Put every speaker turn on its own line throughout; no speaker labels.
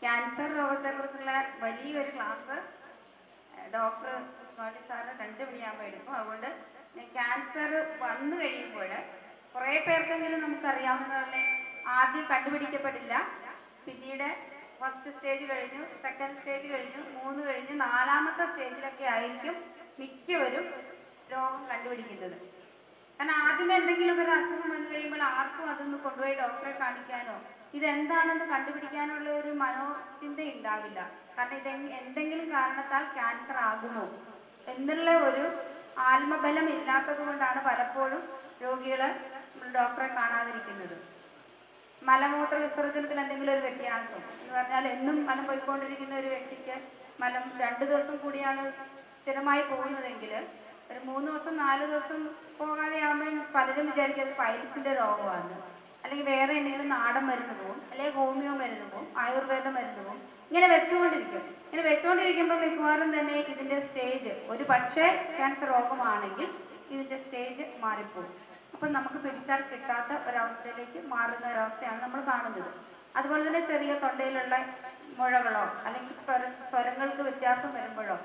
Cancer രോഗത്തെക്കുറിച്ചുള്ള വലിയൊരു class doctor Swathi sir 2 മണിയാകുമ്പോൾ എടുക്കും. അതുകൊണ്ട് ക്യാൻസർ വന്നു കഴിയുമ്പോൾ കുറേ പേർക്കെങ്കിലും നമുക്കറിയാവുന്ന പോലെ ആദ്യം കണ്ടുപിടിക്കപ്പെടില്ല. പിന്നീട് ഫസ്റ്റ് സ്റ്റേജ് കഴിഞ്ഞു, സെക്കൻഡ് സ്റ്റേജ് കഴിഞ്ഞു, 3 കഴിഞ്ഞ് 4ാമത്തെ സ്റ്റേജിലൊക്കെ ആയിരിക്കും മിക്കവരും രോഗം കണ്ടുപിടിക്കുന്നത്. കാരണം ആദ്യമേ എന്തെങ്കിലും ഒരു അസുഖം വന്നു കഴിയുമ്പോൾ ആർക്കും അതൊന്ന് കൊണ്ടുപോയി ഡോക്ടറെ കാണിക്കാനോ ഇതെന്താണെന്ന് കണ്ടുപിടിക്കാനുള്ള ഒരു മനോചിന്ത ഉണ്ടാവില്ല. കാരണം എന്തെങ്കിലും കാരണത്താൽ ക്യാൻസർ ആകുമോ എന്നുള്ള ഒരു ആത്മബലം ഇല്ലാത്തത് കൊണ്ടാണ് പലപ്പോഴും രോഗികൾ ഡോക്ടറെ കാണാതിരിക്കുന്നത്. മലമൂത്ര വിസർജനത്തിൽ എന്തെങ്കിലും ഒരു വ്യത്യാസം എന്ന് പറഞ്ഞാൽ എന്നും മലം പോയിക്കൊണ്ടിരിക്കുന്ന ഒരു വ്യക്തിക്ക് മലം 2 ദിവസം കൂടിയാണ് സ്ഥിരമായി പോകുന്നതെങ്കിൽ ഒരു 3 ദിവസം 4 ദിവസം പോകാതെ ആകുമ്പോഴും പലരും വിചാരിക്കുന്നത് പൈൽസിന്റെ രോഗമാണ്, അല്ലെങ്കിൽ വേറെ എന്തെങ്കിലും നാടൻ മരുന്ന് പോകും, അല്ലെങ്കിൽ ഹോമിയോ മരുന്ന് പോകും, ആയുർവേദ മരുന്ന് പോകും. ഇങ്ങനെ വെച്ചുകൊണ്ടിരിക്കുമ്പോൾ മിക്കവാറും തന്നെ ഇതിന്റെ സ്റ്റേജ് ഒരു പക്ഷേ ക്യാൻസർ രോഗമാണെങ്കിൽ ഇതിന്റെ സ്റ്റേജ് മാറിപ്പോകും. അപ്പം നമുക്ക് പിടിച്ചാൽ കിട്ടാത്ത ഒരവസ്ഥയിലേക്ക് മാറുന്ന ഒരവസ്ഥയാണ് നമ്മൾ കാണുന്നത്. അതുപോലെ തന്നെ ചെറിയ തൊണ്ടയിലുള്ള മുഴകളോ അല്ലെങ്കിൽ സ്വരങ്ങൾക്ക് വ്യത്യാസം വരുമ്പോഴോ,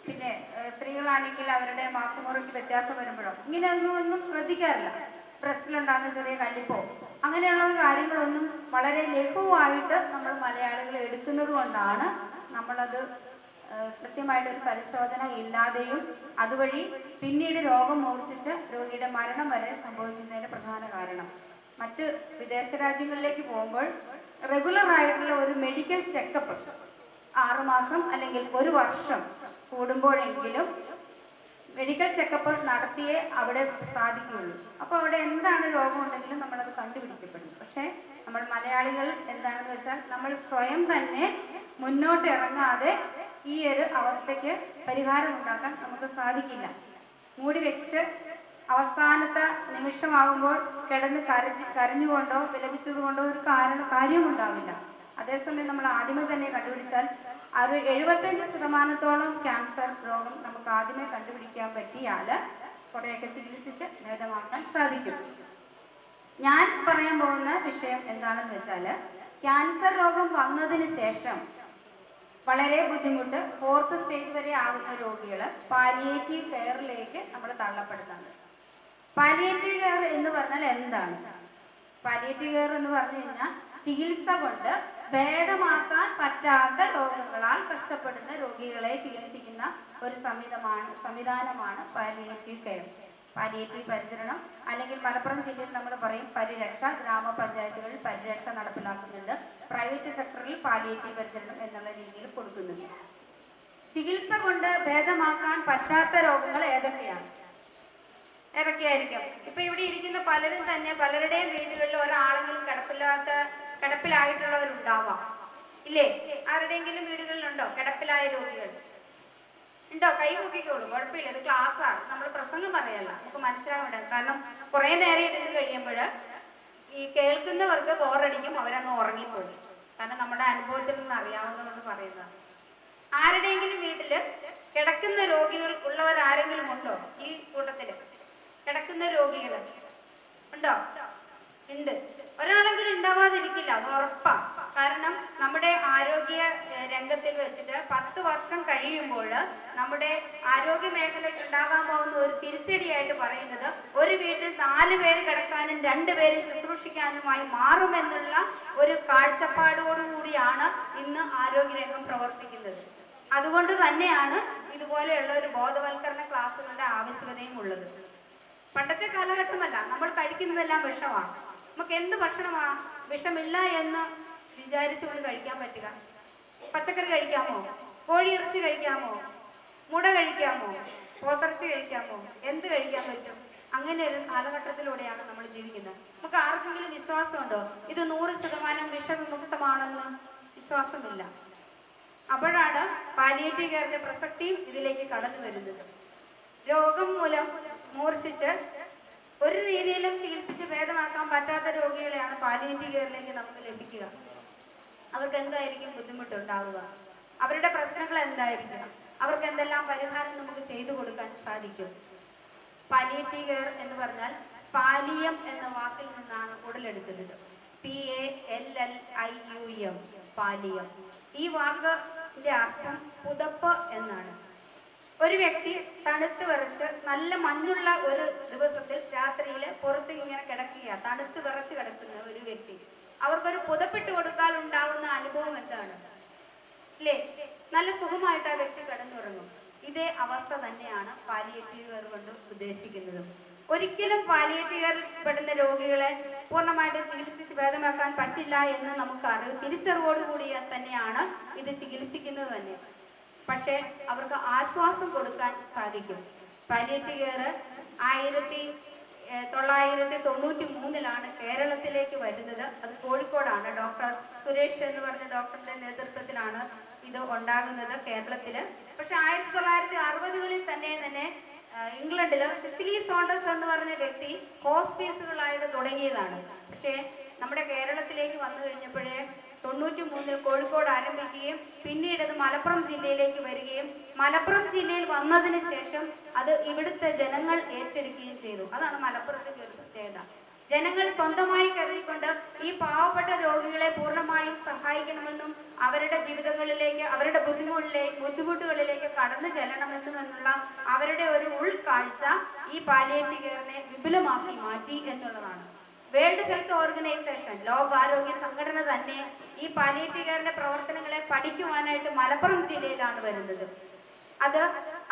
പിന്നെ സ്ത്രീകളാണെങ്കിൽ അവരുടെ മാസമുറയ്ക്ക് വ്യത്യാസം വരുമ്പോഴോ ഇങ്ങനെയൊന്നും ശ്രദ്ധിക്കാറില്ല. ബ്രസ്റ്റിലുണ്ടാകുന്ന ചെറിയ കല്ലിപ്പോ അങ്ങനെയുള്ള കാര്യങ്ങളൊന്നും വളരെ ലഘുവായിട്ട് നമ്മൾ മലയാളികൾ എടുക്കുന്നത് കൊണ്ടാണ് നമ്മളത് കൃത്യമായിട്ടൊരു പരിശോധന ഇല്ലാതെയും അതുവഴി പിന്നീട് രോഗം മൂർച്ഛിച്ച് രോഗിയുടെ മരണം വരെ സംഭവിക്കുന്നതിന് പ്രധാന കാരണം. മറ്റ് വിദേശ രാജ്യങ്ങളിലേക്ക് പോകുമ്പോൾ റെഗുലറായിട്ടുള്ള ഒരു മെഡിക്കൽ ചെക്കപ്പ് 6 മാസം അല്ലെങ്കിൽ 1 വർഷം കൂടുമ്പോഴെങ്കിലും മെഡിക്കൽ ചെക്കപ്പ് നടത്തിയേ അവിടെ സാധിക്കുകയുള്ളൂ. അപ്പോൾ അവിടെ എന്താണ് രോഗമുണ്ടെങ്കിലും നമ്മളത് കണ്ടുപിടിക്കപ്പെടും. പക്ഷേ നമ്മൾ മലയാളികൾ എന്താണെന്ന് വെച്ചാൽ നമ്മൾ സ്വയം തന്നെ മുന്നോട്ട് ഇറങ്ങാതെ ഈ ഒരു അവസ്ഥയ്ക്ക് പരിഹാരം ഉണ്ടാക്കാൻ നമുക്ക് സാധിക്കില്ല. മൂടി വെച്ച് അവസാനത്തെ നിമിഷമാകുമ്പോൾ കിടന്ന് കരഞ്ഞുകൊണ്ടോ വിലപിച്ചത് കൊണ്ടോ ഒരു കാര്യവും ഉണ്ടാവില്ല. അതേസമയം നമ്മൾ ആദ്യമേ തന്നെ കണ്ടുപിടിച്ചാൽ അത് 75% ക്യാൻസർ രോഗം നമുക്ക് ആദ്യമേ കണ്ടുപിടിക്കാൻ പറ്റിയാൽ കുറേയൊക്കെ ചികിത്സിച്ച് ഭേദമാക്കാൻ സാധിക്കും. ഞാൻ പറയാൻ പോകുന്ന വിഷയം എന്താണെന്ന് വെച്ചാൽ, ക്യാൻസർ രോഗം വന്നതിന് ശേഷം വളരെ ബുദ്ധിമുട്ട് 4th സ്റ്റേജ് വരെ ആകുന്ന രോഗികൾ പാലിയേറ്റീവ് കെയറിലേക്ക് നമ്മൾ തള്ളപ്പെടുന്നുണ്ട്. പാലിയേറ്റീവ് കെയർ എന്ന് പറഞ്ഞാൽ എന്താണ്? പാലിയേറ്റീവ് കെയർ എന്ന് പറഞ്ഞു കഴിഞ്ഞാൽ ചികിത്സ കൊണ്ട് ഭേദമാക്കാൻ പറ്റാത്ത രോഗങ്ങളാൽ കഷ്ടപ്പെടുന്ന രോഗികളെ ചികിത്സിക്കുന്ന ഒരു സംവിധാനമാണ് പാലിയേറ്റീവ് കെയർ. പാലിയേറ്റീവ് പരിചരണം, അല്ലെങ്കിൽ മലപ്പുറം ജില്ലയിൽ നമ്മൾ പറയും പരിരക്ഷ. ഗ്രാമപഞ്ചായത്തുകളിൽ പരിരക്ഷ നടപ്പിലാക്കുന്നുണ്ട്. പ്രൈവറ്റ് സെക്ടറിൽ പാലിയേറ്റീവ് പരിചരണം എന്നുള്ള രീതിയിൽ കൊടുക്കുന്നുണ്ട്. ചികിത്സ കൊണ്ട് ഭേദമാക്കാൻ പറ്റാത്ത രോഗങ്ങൾ ഏതൊക്കെയായിരിക്കും? ഇപ്പൊ ഇവിടെ ഇരിക്കുന്ന പലരും തന്നെ പലരുടെയും വീടുകളിൽ ഒരാളെങ്കിലും കിടപ്പിലായിട്ടുള്ളവരുണ്ടാവാം, ഇല്ലേ? ആരുടെയെങ്കിലും വീടുകളിലുണ്ടോ കിടപ്പിലായ രോഗികൾ? ഉണ്ടോ? കൈ പൊക്കിക്കോളൂ, കുഴപ്പമില്ല. ഇത് ക്ലാസ്സാണ്, നമ്മൾ പ്രസംഗം പറയല്ല, നമുക്ക് മനസ്സിലാവണ്ട. കാരണം കുറെ നേരം ഇരുന്ന് കഴിയുമ്പോൾ ഈ കേൾക്കുന്നവർക്ക് ബോറടിക്കും, അവരങ്ങ് ഉറങ്ങിപ്പോയി. കാരണം നമ്മുടെ അനുഭവത്തിൽ നിന്ന് അറിയാവുന്നതെന്ന് പറയുന്നത്. ആരുടെയെങ്കിലും വീട്ടില് കിടക്കുന്ന രോഗികൾ ഉള്ളവരാരെങ്കിലും ഉണ്ടോ? ഈ കൂട്ടത്തില് കിടക്കുന്ന രോഗികൾ ഉണ്ടോ? ഉണ്ട്. ഒരാളെങ്കിലും ഉണ്ടാവാതിരിക്കില്ല, അത് ഉറപ്പാ. കാരണം നമ്മുടെ ആരോഗ്യ രംഗത്തിൽ വെച്ചിട്ട് 10 വർഷം കഴിയുമ്പോൾ നമ്മുടെ ആരോഗ്യ മേഖലയ്ക്ക് ഉണ്ടാകാൻ പോകുന്ന ഒരു തിരിച്ചടിയായിട്ട് പറയുന്നത് ഒരു വീട്ടിൽ 4 പേര് കിടക്കാനും 2 പേര് ശുശ്രൂഷിക്കാനുമായി മാറുമെന്നുള്ള ഒരു കാഴ്ചപ്പാടോടുകൂടിയാണ് ഇന്ന് ആരോഗ്യരംഗം പ്രവർത്തിക്കുന്നത്. അതുകൊണ്ട് തന്നെയാണ് ഇതുപോലെയുള്ള ഒരു ബോധവൽക്കരണ ക്ലാസ്സുകളുടെ ആവശ്യകതയും ഉള്ളത്. പണ്ടത്തെ കാലഘട്ടമല്ല, നമ്മൾ കഴിക്കുന്നതെല്ലാം വിഷമാണ്. നമുക്ക് എന്ത് ഭക്ഷണമാ വിഷമില്ല എന്ന് വിചാരിച്ചുകൊണ്ട് കഴിക്കാൻ പറ്റുക? പച്ചക്കറി കഴിക്കാമോ? കോഴിയിറച്ചി കഴിക്കാമോ? മുട കഴിക്കാമോ? പോത്തിറച്ചി കഴിക്കാമോ? എന്ത് കഴിക്കാൻ പറ്റും? അങ്ങനെ ഒരു കാലഘട്ടത്തിലൂടെയാണ് നമ്മൾ ജീവിക്കുന്നത്. നമുക്ക് ആർക്കെങ്കിലും വിശ്വാസമുണ്ടോ ഇത് 100% വിഷവിമുക്തമാണെന്ന്? വിശ്വാസമില്ല. അപ്പോഴാണ് പാലിയേറ്റീവ് കെയറിന്റെ പ്രസക്തിയും ഇതിലേക്ക് കടന്നു വരുന്നത്. രോഗം മൂലം മൂർച്ഛിച്ച് ഒരു രീതിയിലും ചികിത്സിച്ച് ഭേദമാക്കാൻ പറ്റാത്ത രോഗികളെയാണ് പാലിയേറ്റീവ് കെയറിലേക്ക് നമുക്ക് ലഭിക്കുക. അവർക്ക് എന്തായിരിക്കും ബുദ്ധിമുട്ടുണ്ടാവുക? അവരുടെ പ്രശ്നങ്ങൾ എന്തായിരിക്കും? അവർക്ക് എന്തെല്ലാം പരിഹാരം നമുക്ക് ചെയ്തു കൊടുക്കാൻ സാധിക്കും? പാലിയേറ്റീവ് കെയർ എന്ന് പറഞ്ഞാൽ പാലിയം എന്ന വാക്കിൽ നിന്നാണ് ഉടലെടുക്കുന്നത്. PALLIUM, പാലിയം. ഈ വാക്കിന്റെ അർത്ഥം പുതപ്പ് എന്നാണ്. ഒരു വ്യക്തി തണുത്ത് വിറച്ച് നല്ല മഞ്ഞുള്ള ഒരു ദിവസത്തിൽ രാത്രിയിൽ പുറത്ത് ഇങ്ങനെ കിടക്കുക, തണുത്ത് വിറച്ച് കിടക്കുന്ന ഒരു വ്യക്തി, അവർക്കൊരു പുതപ്പിട്ട് കൊടുക്കാൻ ഉണ്ടാകുന്ന അനുഭവം എന്താണ്? അല്ലേ? നല്ല സുഖമായിട്ട് ആ വ്യക്തി കിടന്നുറങ്ങും. ഇതേ അവസ്ഥ തന്നെയാണ് പാലിയേറ്റീവ് കെയർ കൊണ്ട് ഉദ്ദേശിക്കുന്നത്. ഒരിക്കലും പാലിയേറ്റീവ് കെയറിൽ പെടുന്ന രോഗികളെ പൂർണ്ണമായിട്ട് ചികിത്സിച്ച് ഭേദമാക്കാൻ പറ്റില്ല എന്ന് നമുക്ക് തിരിച്ചറിവോടുകൂടി തന്നെയാണ് ഇത് ചികിത്സിക്കുന്നത് തന്നെ. പക്ഷേ അവർക്ക് ആശ്വാസം കൊടുക്കാൻ സാധിക്കും. പാലിയേറ്റീവ് കെയർ 1993 കേരളത്തിലേക്ക് വരുന്നത്. അത് കോഴിക്കോടാണ്. ഡോക്ടർ സുരേഷ് എന്ന് പറഞ്ഞ ഡോക്ടറുടെ നേതൃത്വത്തിലാണ് ഇത് ഉണ്ടാകുന്നത് കേരളത്തില്. പക്ഷെ 1960കളിൽ തന്നെ ഇംഗ്ലണ്ടില് സിസിലി സോണ്ടേഴ്സ് എന്ന് പറഞ്ഞ വ്യക്തി ഹോസ്പീസുകളായിട്ട് തുടങ്ങിയതാണ്. പക്ഷേ നമ്മുടെ കേരളത്തിലേക്ക് വന്നു കഴിഞ്ഞപ്പോഴേ 93 കോഴിക്കോട് ആരംഭിക്കുകയും പിന്നീട് അത് മലപ്പുറം ജില്ലയിലേക്ക് വരികയും മലപ്പുറം ജില്ലയിൽ വന്നതിന് ശേഷം അത് ഇവിടുത്തെ ജനങ്ങൾ ഏറ്റെടുക്കുകയും ചെയ്തു. അതാണ് മലപ്പുറത്തിന്റെ ഒരു പ്രത്യേകത. ജനങ്ങൾ സ്വന്തമായി കരുതിക്കൊണ്ട് ഈ പാവപ്പെട്ട രോഗികളെ പൂർണ്ണമായും സഹായിക്കണമെന്നും അവരുടെ ജീവിതങ്ങളിലേക്ക്, അവരുടെ ബുദ്ധിമുട്ടുകളിലേക്ക് കടന്നു ചെല്ലണമെന്നുമെന്നുള്ള അവരുടെ ഒരു ഉൾക്കാഴ്ച ഈ പാലിയേറ്റീവ് കെയറിനെ വിപുലമാക്കി മാറ്റി എന്നുള്ളതാണ്. വേൾഡ് ഹെൽത്ത് ഓർഗനൈസേഷൻ, ലോകാരോഗ്യ സംഘടന തന്നെ ഈ പാലിയേറ്റീവ് കെയറിന്റെ പ്രവർത്തനങ്ങളെ പഠിക്കുവാനായിട്ട് മലപ്പുറം ജില്ലയിലാണ് വരുന്നത്. അത്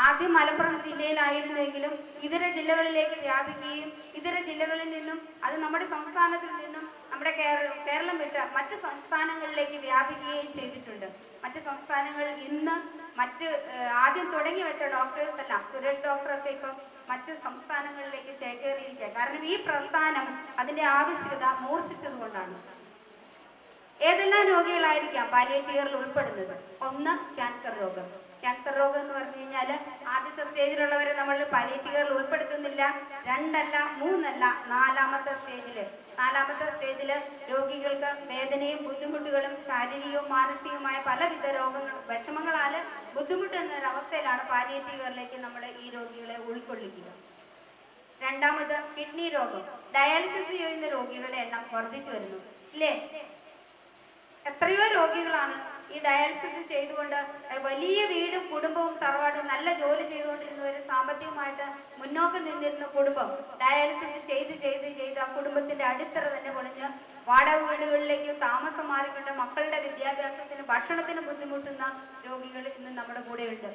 ആദ്യം മലപ്പുറം ജില്ലയിലായിരുന്നുവെങ്കിലും ഇതര ജില്ലകളിലേക്ക് വ്യാപിക്കുകയും ഇതര ജില്ലകളിൽ നിന്നും അത് നമ്മുടെ സംസ്ഥാനത്തിൽ നിന്നും നമ്മുടെ കേരളം വിട്ട് മറ്റ് സംസ്ഥാനങ്ങളിലേക്ക് വ്യാപിക്കുകയും ചെയ്തിട്ടുണ്ട്. മറ്റ് സംസ്ഥാനങ്ങളിൽ ഇന്ന് ആദ്യം തുടങ്ങി വെച്ച ഡോക്ടേഴ്സ് എല്ലാം, സുരേഷ് ഡോക്ടറൊക്കെ ഇപ്പം മറ്റ് സംസ്ഥാനങ്ങളിലേക്ക് ചേക്കേറിയിരിക്കുക. കാരണം ഈ പ്രസ്ഥാനം അതിന്റെ ആവശ്യകത മൂർച്ഛിച്ചതുകൊണ്ടാണ്. ഏതെല്ലാം രോഗികളായിരിക്കാം പാലിയേറ്റീവ് കെയറിൽ ഉൾപ്പെടുന്നത്? ഒന്ന്, ക്യാൻസർ രോഗം. ക്യാൻസർ രോഗം എന്ന് പറഞ്ഞു കഴിഞ്ഞാൽ ആദ്യത്തെ സ്റ്റേജിലുള്ളവരെ നമ്മൾ പാലിയേറ്റീവ് കെയറിൽ ഉൾപ്പെടുത്തുന്നില്ല. 2 അല്ല 3 അല്ല, 4ാമത്തെ സ്റ്റേജില് രോഗികൾക്ക് വേദനയും ബുദ്ധിമുട്ടുകളും ശാരീരികവും മാനസികവുമായ പലവിധ വിഷമങ്ങളാല് ബുദ്ധിമുട്ടുന്ന ഒരവസ്ഥയിലാണ് പാലിയേറ്റീവ് കെയറിലേക്ക് നമ്മൾ ഈ രോഗികളെ ഉൾക്കൊള്ളിക്കുക. 2ാമത് കിഡ്നി രോഗം. ഡയാലിസിസ് ചെയ്യുന്ന രോഗികളുടെ എണ്ണം വർദ്ധിച്ചു വരുന്നു, ഇല്ലേ? എത്രയോ രോഗികളാണ് ഈ ഡയാലിസിസ് ചെയ്തുകൊണ്ട് വലിയ വീടും കുടുംബവും തറവാടും നല്ല ജോലി ചെയ്തുകൊണ്ടിരുന്നവർ, സാമ്പത്തികമായിട്ട് മുന്നോക്കം നിന്നിരുന്ന കുടുംബം ഡയാലിസിസ് ചെയ്ത് ആ കുടുംബത്തിന്റെ അടിത്തറ തന്നെ പൊളിഞ്ഞ് വാടക വീടുകളിലേക്ക് താമസം മാറിക്കൊണ്ട് മക്കളുടെ വിദ്യാഭ്യാസത്തിന് ഭക്ഷണത്തിന് ബുദ്ധിമുട്ടുന്ന രോഗികൾ ഇന്ന് നമ്മുടെ കൂടെയുണ്ട്.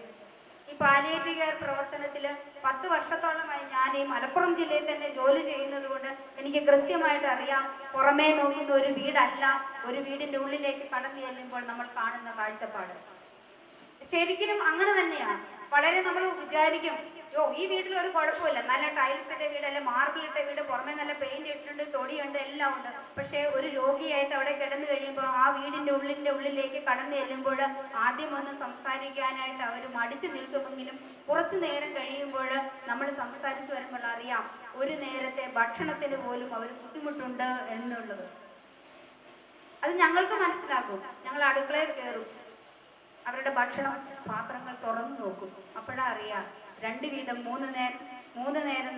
ഈ പാലിയേറ്റീവ് കെയർ പ്രവർത്തനത്തിൽ 10 വർഷത്തോളമായി ഞാൻ ഈ മലപ്പുറം ജില്ലയിൽ തന്നെ ജോലി ചെയ്യുന്നത് കൊണ്ട് എനിക്ക് കൃത്യമായിട്ട് അറിയാം, പുറമേ നോക്കുന്ന ഒരു വീടല്ല ഒരു വീടിന്റെ ഉള്ളിലേക്ക് കടന്നു ചെല്ലുമ്പോൾ നമ്മൾ കാണുന്ന കാഴ്ചപ്പാട്. ശരിക്കും അങ്ങനെ തന്നെയാണ്. വളരെ നമ്മൾ വിചാരിക്കും, ഈ വീട്ടിൽ ഒരു കുഴപ്പമില്ല, നല്ല ടൈൽസിന്റെ വീട്, അല്ലെ മാർബിളിട്ട വീട്, പുറമെ നല്ല പെയിന്റ് ഇട്ടിട്ടുണ്ട്, തൊടിയുണ്ട്, എല്ലാം ഉണ്ട്. പക്ഷെ ഒരു രോഗിയായിട്ട് അവിടെ കിടന്നു കഴിയുമ്പോൾ ആ വീടിന്റെ ഉള്ളിലേക്ക് കടന്നു ചെല്ലുമ്പോൾ ആദ്യം ഒന്ന് സംസാരിക്കാനായിട്ട് അവർ മടിച്ചു നിൽക്കുമെങ്കിലും കുറച്ചു നേരം കഴിയുമ്പോൾ നമ്മൾ സംസാരിച്ചു വരുമ്പോൾ അറിയാം ഒരു നേരത്തെ ഭക്ഷണത്തിന് പോലും അവർ ബുദ്ധിമുട്ടുണ്ട് എന്നുള്ളത്. അത് ഞങ്ങൾക്ക് മനസ്സിലാക്കും. ഞങ്ങൾ അടുക്കളയിൽ കയറും, അവരുടെ ഭക്ഷണം പാത്രങ്ങൾ തുറന്നു നോക്കും. അപ്പോഴാ അറിയാം 2 വീതം 3 നേരം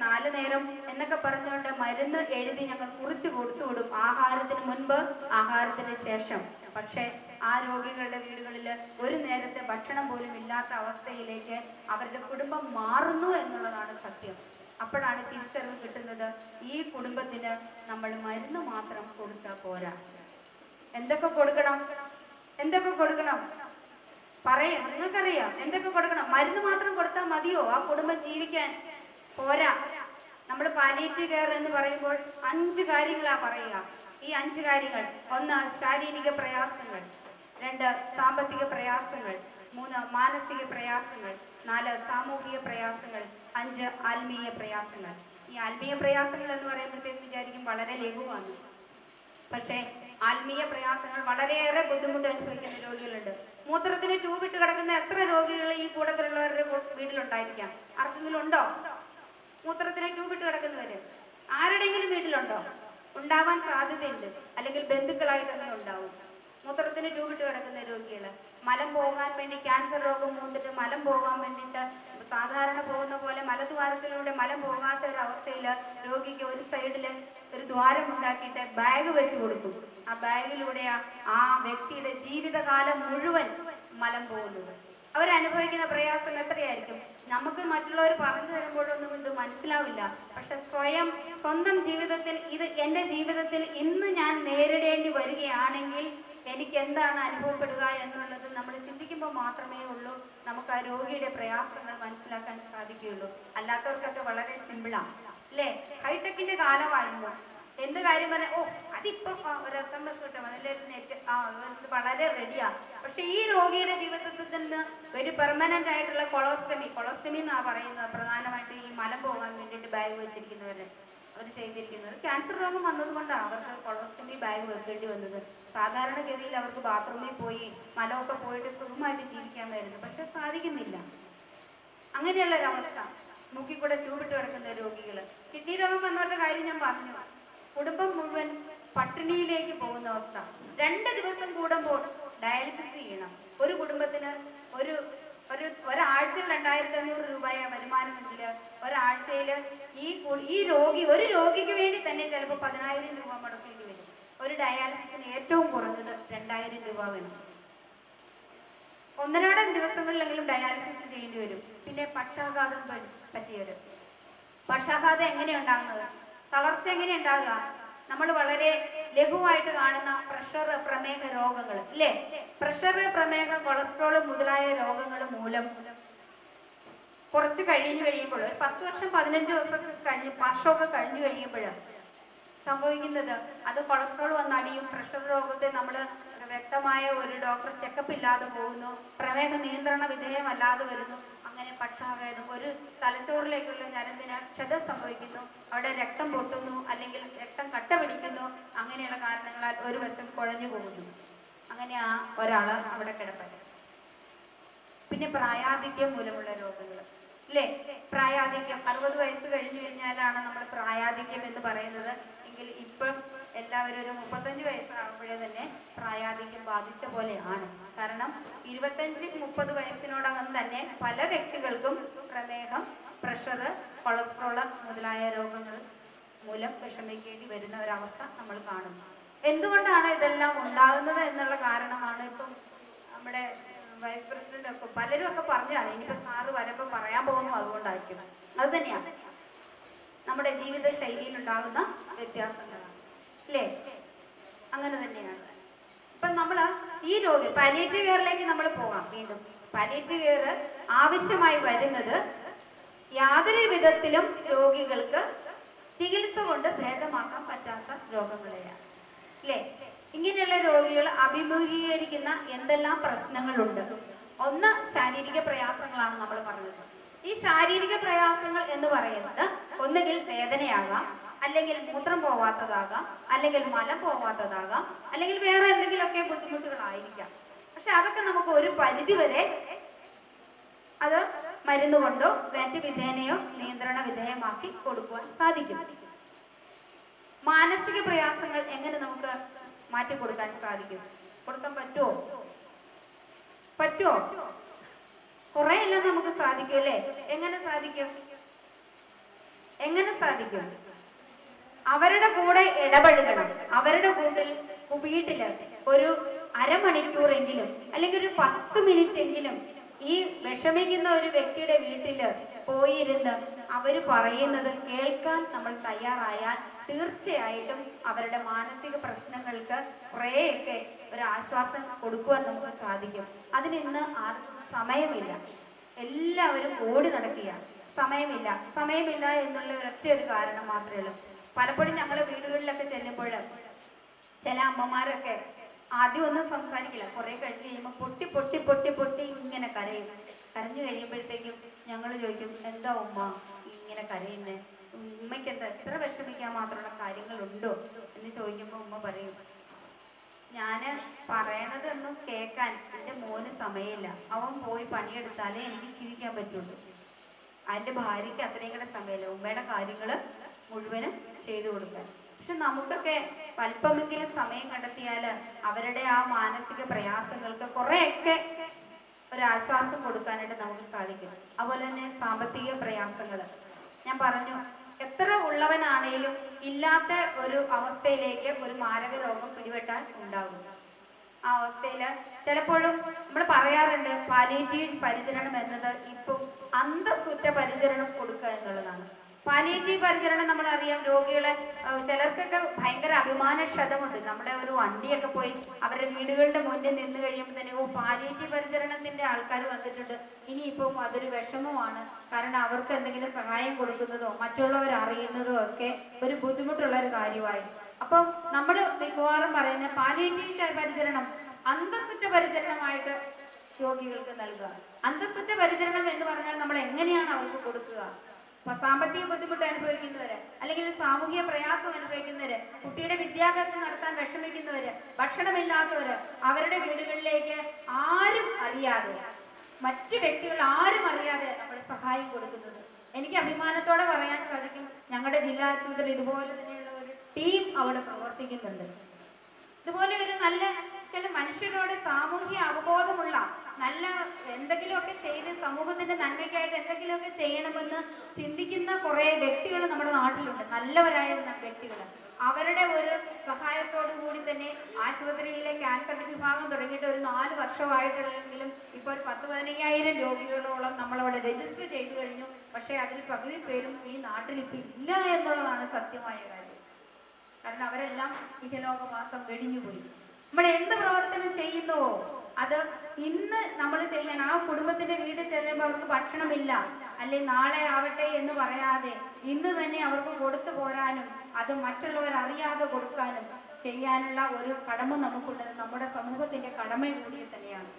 4 നേരം എന്നൊക്കെ പറഞ്ഞുകൊണ്ട് മരുന്ന് എഴുതി ഞങ്ങൾ കുറിച്ച് കൊടുത്തുവിടും, ആഹാരത്തിന് മുൻപ്, ആഹാരത്തിന് ശേഷം. പക്ഷെ ആ രോഗികളുടെ വീടുകളിൽ ഒരു നേരത്തെ ഭക്ഷണം പോലും ഇല്ലാത്ത അവസ്ഥയിലേക്ക് അവരുടെ കുടുംബം മാറുന്നു എന്നുള്ളതാണ് സത്യം. അപ്പോഴാണ് തിരിച്ചറിവ് കിട്ടുന്നത്, ഈ കുടുംബത്തിന് നമ്മൾ മരുന്ന് മാത്രം കൊടുത്താൽ പോരാ. എന്തൊക്കെ കൊടുക്കണം പറയാം, നിങ്ങൾക്കറിയാം എന്തൊക്കെ കൊടുക്കണം. മരുന്ന് മാത്രം കൊടുത്താൽ മതിയോ ആ കുടുംബം ജീവിക്കാൻ? പോരാ. നമ്മൾ പാലിയേറ്റീവ് കെയർ എന്ന് പറയുമ്പോൾ 5 കാര്യങ്ങളാ പറയുക. ഈ 5 കാര്യങ്ങൾ: 1, ശാരീരിക പ്രയാസങ്ങൾ; 2, സാമ്പത്തിക പ്രയാസങ്ങൾ; 3, മാനസിക പ്രയാസങ്ങൾ; 4, സാമൂഹിക പ്രയാസങ്ങൾ; 5, ആത്മീയ പ്രയാസങ്ങൾ. ഈ ആത്മീയ പ്രയാസങ്ങൾ എന്ന് പറയുമ്പോഴത്തേക്ക് വിചാരിക്കും വളരെ ലഘുവാണ്. പക്ഷേ ആത്മീയ പ്രയാസങ്ങൾ വളരെയേറെ ബുദ്ധിമുട്ട് അനുഭവിക്കുന്ന രോഗികളുണ്ട്. മൂത്രത്തിന് ട്യൂബ് ഇട്ട് കിടക്കുന്ന എത്ര രോഗികൾ ഈ കൂട്ടത്തിലുള്ളവരുടെ വീട്ടിലുണ്ടായിരിക്കാം? ആർക്കെങ്കിലും ഉണ്ടോ? മൂത്രത്തിന് ട്യൂബ് ഇട്ട് കിടക്കുന്നവര് ആരുടെയെങ്കിലും വീട്ടിലുണ്ടോ? ഉണ്ടാവാൻ സാധ്യതയുണ്ട്, അല്ലെങ്കിൽ ബന്ധുക്കളായിട്ട് തന്നെ ഉണ്ടാവും. മൂത്രത്തിന് ട്യൂബ് ഇട്ട് കിടക്കുന്ന രോഗികൾ, മലം പോകാൻ വേണ്ടി, ക്യാൻസർ രോഗം മൂന്നിട്ട് മലം പോകാൻ വേണ്ടിയിട്ട് സാധാരണ പോകുന്ന പോലെ മലദ്വാരത്തിലൂടെ മലം പോകാത്ത ഒരു അവസ്ഥയിൽ രോഗിക്ക് ഒരു സൈഡിൽ ഒരു ദ്വാരം ഉണ്ടാക്കിയിട്ട് ബാഗ് വെച്ച് കൊടുക്കും. ആ ബാഗിലൂടെയാ ആ വ്യക്തിയുടെ ജീവിതകാലം മുഴുവൻ മലം പോകുന്നത്. അവരനുഭവിക്കുന്ന പ്രയാസം എത്രയായിരിക്കും? നമുക്ക് മറ്റുള്ളവർ പറഞ്ഞു തരുമ്പോഴൊന്നും ഇത് മനസ്സിലാവില്ല. പക്ഷെ സ്വന്തം ജീവിതത്തിൽ ഇത് എൻ്റെ ജീവിതത്തിൽ ഇന്ന് ഞാൻ നേരിടേണ്ടി വരികയാണെങ്കിൽ എനിക്ക് എന്താണ് അനുഭവപ്പെടുക എന്നുള്ളത് നമ്മൾ ചിന്തിക്കുമ്പോൾ മാത്രമേ ഉള്ളൂ നമുക്ക് ആ രോഗിയുടെ പ്രയാസങ്ങൾ മനസ്സിലാക്കാൻ സാധിക്കുകയുള്ളൂ. അല്ലാത്തവർക്കൊക്കെ വളരെ സിമ്പിളാണ് അല്ലേ? ഹൈടെക്കിന്റെ കാലമായിരുന്നു. എന്ത് കാര്യം പറഞ്ഞാൽ അതിപ്പോ ഒരു SMS കിട്ടും, അതിലൊരു നെറ്റ് വളരെ റെഡിയാ. പക്ഷെ ഈ രോഗിയുടെ ജീവിതത്തിൽ നിന്ന് ഒരു പെർമനന്റ് ആയിട്ടുള്ള കൊളോസ്റ്റമി എന്നാ പറയുന്നത്. പ്രധാനമായിട്ട് ഈ മലം പോകാൻ വേണ്ടിയിട്ട് ബാഗ് വെച്ചിരിക്കുന്നവര് അവർ ചെയ്തിരിക്കുന്നത് ക്യാൻസർ രോഗം വന്നതുകൊണ്ടാണ് അവർക്ക് കൊളോസ്റ്റമി ബാഗ് വെക്കേണ്ടി വന്നത്. സാധാരണഗതിയിൽ അവർക്ക് ബാത്റൂമിൽ പോയി മലമൊക്കെ പോയിട്ട് സുഖമായിട്ട് ജീവിക്കാമായിരുന്നു. പക്ഷെ സാധിക്കുന്നില്ല. അങ്ങനെയുള്ള ഒരവസ്ഥ. മൂക്കിൽ കൂടെ ട്യൂബിട്ട് കിടക്കുന്ന രോഗികൾ. കിഡ്നി രോഗം വന്നവരുടെ കാര്യം ഞാൻ പറഞ്ഞു. കുടുംബം മുഴുവൻ പട്ടിണിയിലേക്ക് പോകുന്ന അവസ്ഥ. 2 ദിവസം കൂടുമ്പോൾ ഡയാലിസിസ് ചെയ്യണം. ഒരു കുടുംബത്തിന് ഒരാഴ്ചയിൽ 2500 രൂപ വരുമാനമെങ്കിൽ ഒരാഴ്ചയിൽ ഒരു രോഗിക്ക് വേണ്ടി തന്നെ ചിലപ്പോൾ 10,000 രൂപ മുടക്കേണ്ടി വരും. ഒരു ഡയാലിസിസിന് ഏറ്റവും കുറഞ്ഞത് 2000 രൂപ വേണം. 1-2 ദിവസങ്ങളിലെങ്കിലും ഡയാലിസിസ് ചെയ്യേണ്ടി വരും. പിന്നെ പക്ഷാഘാതം പറ്റിയത്. പക്ഷാഘാതം എങ്ങനെയുണ്ടാകുന്നത്? തളർച്ച എങ്ങനെയുണ്ടാകുക? നമ്മൾ വളരെ ലഘുവായിട്ട് കാണുന്ന പ്രഷർ, പ്രമേഹ രോഗങ്ങൾ ഇല്ലേ? പ്രഷർ, പ്രമേഹം, കൊളസ്ട്രോൾ മുതലായ രോഗങ്ങൾ മൂലം കുറച്ച് കഴിയുമ്പോൾ ഒരു 10 വർഷം 15 വർഷമൊക്കെ കഴിഞ്ഞു കഴിയുമ്പോൾ സംഭവിക്കുന്നത് അത് കൊളസ്ട്രോൾ വന്നടിയും. പ്രഷർ രോഗത്തെ നമ്മൾ വ്യക്തമായ ഒരു ഡോക്ടർ ചെക്കപ്പ് ഇല്ലാതെ പോകുന്നു. പ്രമേഹ നിയന്ത്രണ വിധേയമല്ലാതെ വരുന്നു. അങ്ങനെ പക്ഷാഘാതം, ഒരു തലച്ചോറിലേക്കുള്ള ഞരമ്പിന് ക്ഷതം സംഭവിക്കുന്നു. അവിടെ രക്തം പൊട്ടുന്നു, അല്ലെങ്കിൽ രക്തം കട്ട പിടിക്കുന്നു. അങ്ങനെയുള്ള കാരണങ്ങളാൽ ഒരു വശം കുഴഞ്ഞു പോകുന്നു. അങ്ങനെ ആ ഒരാള് അവിടെ കിടപ്പറ്റ. പിന്നെ പ്രായാധിക്യം മൂലമുള്ള രോഗങ്ങൾ ഇല്ലേ? പ്രായാധിക്യം 60 വയസ്സ് കഴിഞ്ഞു കഴിഞ്ഞാലാണ് നമ്മൾ പ്രായാധിക്യം എന്ന് പറയുന്നത്. എങ്കിൽ ഇപ്പം എല്ലാവരും ഒരു 35 വയസ്സാകുമ്പോഴേ തന്നെ പ്രായാധിക്യം ബാധിച്ച പോലെയാണ്. കാരണം 25-30 വയസ്സിനോടകം തന്നെ പല വ്യക്തികൾക്കും പ്രമേഹം, പ്രഷർ, കൊളസ്ട്രോൾ മുതലായ രോഗങ്ങൾ മൂലം വിഷമിക്കേണ്ടി വരുന്ന ഒരവസ്ഥ നമ്മൾ കാണുന്നു. എന്തുകൊണ്ടാണ് ഇതെല്ലാം ഉണ്ടാകുന്നത് എന്നുള്ള കാരണമാണ് ഇപ്പം നമ്മുടെ വൈസ് പ്രസിഡന്റ് ഒക്കെ പലരും ഒക്കെ പറഞ്ഞതാണ്. ഇനിയിപ്പോൾ സാറ് വരുമ്പോൾ പറയാൻ പോകുന്നു. അതുകൊണ്ടായിരിക്കും. അത് തന്നെയാണ് നമ്മുടെ ജീവിത ശൈലിയിൽ ഉണ്ടാകുന്ന വ്യത്യാസങ്ങളാണ് അല്ലേ? അങ്ങനെ തന്നെയാണ്. ഇപ്പം നമ്മൾ ഈ രോഗി പാലിയേറ്റീവ് കെയറിലേക്ക് നമ്മൾ പോകാം. വീണ്ടും പാലിയേറ്റീവ് കെയർ ആവശ്യമായി വരുന്നത് യാതൊരു വിധത്തിലും രോഗികൾക്ക് ചികിത്സ കൊണ്ട് ഭേദമാക്കാൻ പറ്റാത്ത രോഗങ്ങളെയാണ് അല്ലേ? ഇങ്ങനെയുള്ള രോഗികൾ അഭിമുഖീകരിക്കുന്ന എന്തെല്ലാം പ്രശ്നങ്ങളുണ്ട്? ഒന്ന് ശാരീരിക പ്രയാസങ്ങളാണ് നമ്മൾ പറഞ്ഞത്. ഈ ശാരീരിക പ്രയാസങ്ങൾ എന്ന് പറയുന്നത് ഒന്നുകിൽ വേദനയാകാം, അല്ലെങ്കിൽ മൂത്രം പോവാത്തതാകാം, അല്ലെങ്കിൽ മലം പോവാത്തതാകാം, അല്ലെങ്കിൽ വേറെ എന്തെങ്കിലുമൊക്കെ ബുദ്ധിമുട്ടുകളായിരിക്കാം. പക്ഷെ അതൊക്കെ നമുക്ക് ഒരു പരിധി വരെ അത് മരുന്ന് കൊണ്ടോ മറ്റ് വിധേനയോ നിയന്ത്രണ വിധേയമാക്കി കൊടുക്കുവാൻ സാധിക്കും. മാനസിക പ്രയാസങ്ങൾ എങ്ങനെ നമുക്ക് മാറ്റി കൊടുക്കാൻ സാധിക്കും? കൊടുക്കാൻ പറ്റുമോ? കുറെ എല്ലാം നമുക്ക് സാധിക്കും അല്ലേ? എങ്ങനെ സാധിക്കും? അവരുടെ കൂടെ ഇടപഴകണം. അവരുടെ വീട്ടില് ഒരു അരമണിക്കൂറെങ്കിലും അല്ലെങ്കിൽ ഒരു 10 മിനിറ്റ് എങ്കിലും ഈ വിഷമിക്കുന്ന ഒരു വ്യക്തിയുടെ വീട്ടില് പോയിരുന്ന് അവര് പറയുന്നത് കേൾക്കാൻ നമ്മൾ തയ്യാറായാൽ തീർച്ചയായിട്ടും അവരുടെ മാനസിക പ്രശ്നങ്ങൾക്ക് കുറേയൊക്കെ ഒരു ആശ്വാസം കൊടുക്കുവാൻ നമുക്ക് സാധിക്കും. അതിനിന്ന് ആർക്കും സമയമില്ല. എല്ലാവരും ഓടി നടക്കുകയാണ്. സമയമില്ല എന്നുള്ള ഒരൊറ്റ ഒരു കാരണം മാത്രമേ ഉള്ളൂ. പലപ്പോഴും ഞങ്ങൾ വീടുകളിലൊക്കെ ചെല്ലുമ്പോൾ ചില അമ്മമാരൊക്കെ ആദ്യം ഒന്നും സംസാരിക്കില്ല. കുറെ കഴിഞ്ഞ് കഴിയുമ്പോൾ പൊട്ടി ഇങ്ങനെ കരയും. കരഞ്ഞു കഴിയുമ്പോഴത്തേക്കും ഞങ്ങൾ ചോദിക്കും, എന്താ ഉമ്മ ഇങ്ങനെ കരയുന്നേ? ഉമ്മയ്ക്ക് എന്താ എത്ര വിഷമിക്കാൻ മാത്രമുള്ള കാര്യങ്ങളുണ്ടോ എന്ന് ചോദിക്കുമ്പോൾ ഉമ്മ പറയും, ഞാന് പറയണതൊന്നും കേൾക്കാൻ എൻ്റെ മോന് സമയമില്ല. അവൻ പോയി പണിയെടുത്താലേ എനിക്ക് ജീവിക്കാൻ പറ്റുള്ളൂ. അതിൻ്റെ ഭാര്യയ്ക്ക് അത്രയും കൂടെ സമയമില്ല ഉമ്മയുടെ കാര്യങ്ങൾ മുഴുവനും ചെയ്തു കൊടുക്കാൻ. പക്ഷെ നമുക്കൊക്കെ അല്പമെങ്കിലും സമയം കണ്ടെത്തിയാൽ അവരുടെ ആ മാനസിക പ്രയാസങ്ങൾക്ക് കുറെയൊക്കെ ഒരാശ്വാസം കൊടുക്കാനായിട്ട് നമുക്ക് സാധിക്കും. അതുപോലെ തന്നെ സാമ്പത്തിക പ്രയാസങ്ങൾ ഞാൻ പറഞ്ഞു, എത്ര ഉള്ളവനാണേലും ഇല്ലാത്ത ഒരു അവസ്ഥയിലേക്ക് ഒരു മാരക രോഗം പിടിപെട്ടാൽ ഉണ്ടാകും. ആ അവസ്ഥയിൽ ചിലപ്പോഴും നമ്മൾ പറയാറുണ്ട് പാലിയേറ്റീവ് പരിചരണം എന്നത് ഇപ്പം അന്തസ്സുറ്റ പരിചരണം കൊടുക്കുക എന്നുള്ളതാണ്. പാലിയേറ്റീവ് പരിചരണം നമ്മളറിയാം, രോഗികളെ ചിലർക്കൊക്കെ ഭയങ്കര അഭിമാനക്ഷതമുണ്ട്. നമ്മുടെ ഒരു വണ്ടിയൊക്കെ പോയി അവരുടെ വീടുകളുടെ മുന്നിൽ നിന്ന് കഴിയുമ്പോൾ തന്നെ പാലിയേറ്റീവ് പരിചരണത്തിന്റെ ആൾക്കാർ വന്നിട്ടുണ്ട്, ഇനിയിപ്പം അതൊരു വിഷമമാണ്. കാരണം അവർക്ക് എന്തെങ്കിലും സഹായം കൊടുക്കുന്നതോ മറ്റുള്ളവർ അറിയുന്നതോ ഒക്കെ ഒരു ബുദ്ധിമുട്ടുള്ള ഒരു കാര്യമായി. അപ്പം നമ്മൾ മിക്കവാറും പറയുന്ന പാലിയേറ്റീവ് പരിചരണം അന്തസ്സുറ്റ പരിചരണമായിട്ട് രോഗികൾക്ക് നൽകുക. അന്തസ്സുറ്റ പരിചരണം എന്ന് പറഞ്ഞാൽ നമ്മൾ എങ്ങനെയാണ് അവർക്ക് കൊടുക്കുക? സാമ്പത്തിക ബുദ്ധിമുട്ട് അനുഭവിക്കുന്നവര്, അല്ലെങ്കിൽ സാമൂഹിക പ്രയാസം അനുഭവിക്കുന്നവര്, കുട്ടിയുടെ വിദ്യാഭ്യാസം നടത്താൻ വിഷമിക്കുന്നവര്, ഭക്ഷണമില്ലാത്തവര്, അവരുടെ വീടുകളിലേക്ക് ആരും അറിയാതെ, മറ്റു വ്യക്തികൾ ആരും അറിയാതെ നമ്മൾ സഹായം കൊടുക്കുന്നത്. എനിക്ക് അഭിമാനത്തോടെ പറയാൻ സാധിക്കും, ഞങ്ങളുടെ ജില്ലാ ആശുപത്രി ഇതുപോലെ തന്നെയുള്ള ഒരു ടീം അവിടെ പ്രവർത്തിക്കുന്നുണ്ട്. ഇതുപോലെ ഒരു നല്ല ചില മനുഷ്യരോട് സാമൂഹ്യ അവബോധമുള്ള നല്ല എന്തെങ്കിലുമൊക്കെ ചെയ്ത് സമൂഹത്തിന്റെ നന്മയ്ക്കായിട്ട് എന്തെങ്കിലുമൊക്കെ ചെയ്യണമെന്ന് ചിന്തിക്കുന്ന കുറെ വ്യക്തികൾ നമ്മുടെ നാട്ടിലുണ്ട്, നല്ലവരായ വ്യക്തികൾ. അവരുടെ ഒരു സഹായത്തോടു കൂടി തന്നെ ആശുപത്രിയിലെ ക്യാൻസർ വിഭാഗം തുടങ്ങിയിട്ട് ഒരു 4 വർഷമായിട്ടുള്ളെങ്കിലും ഇപ്പോൾ ഒരു 10-15,000 രോഗികളോളം നമ്മളവിടെ രജിസ്റ്റർ ചെയ്തു കഴിഞ്ഞു. പക്ഷേ അതിൽ പകുതി പേരും ഈ നാട്ടിൽ ഇപ്പം ഇല്ല എന്നുള്ളതാണ് സത്യമായ കാര്യം. കാരണം അവരെല്ലാം ഇഹലോകവാസം വെടിഞ്ഞുപോയി. നമ്മൾ എന്ത് പ്രവർത്തനം ചെയ്യുന്നുവോ അത് ഇന്ന് നമ്മൾ ചെയ്യാൻ, ആ കുടുംബത്തിന്റെ വീട്ടിൽ ചെല്ലുമ്പോൾ അവർക്ക് ഭക്ഷണമില്ല, അല്ലെ നാളെ ആവട്ടെ എന്ന് പറയാതെ ഇന്ന് തന്നെ അവർക്ക് കൊടുത്തു പോരാനും അത് മറ്റുള്ളവർ അറിയാതെ കൊടുക്കാനും ചെയ്യാനുള്ള ഒരു കടമ നമുക്കുണ്ട്. നമ്മുടെ സമൂഹത്തിന്റെ കടമ കൂടി തന്നെയാണ്.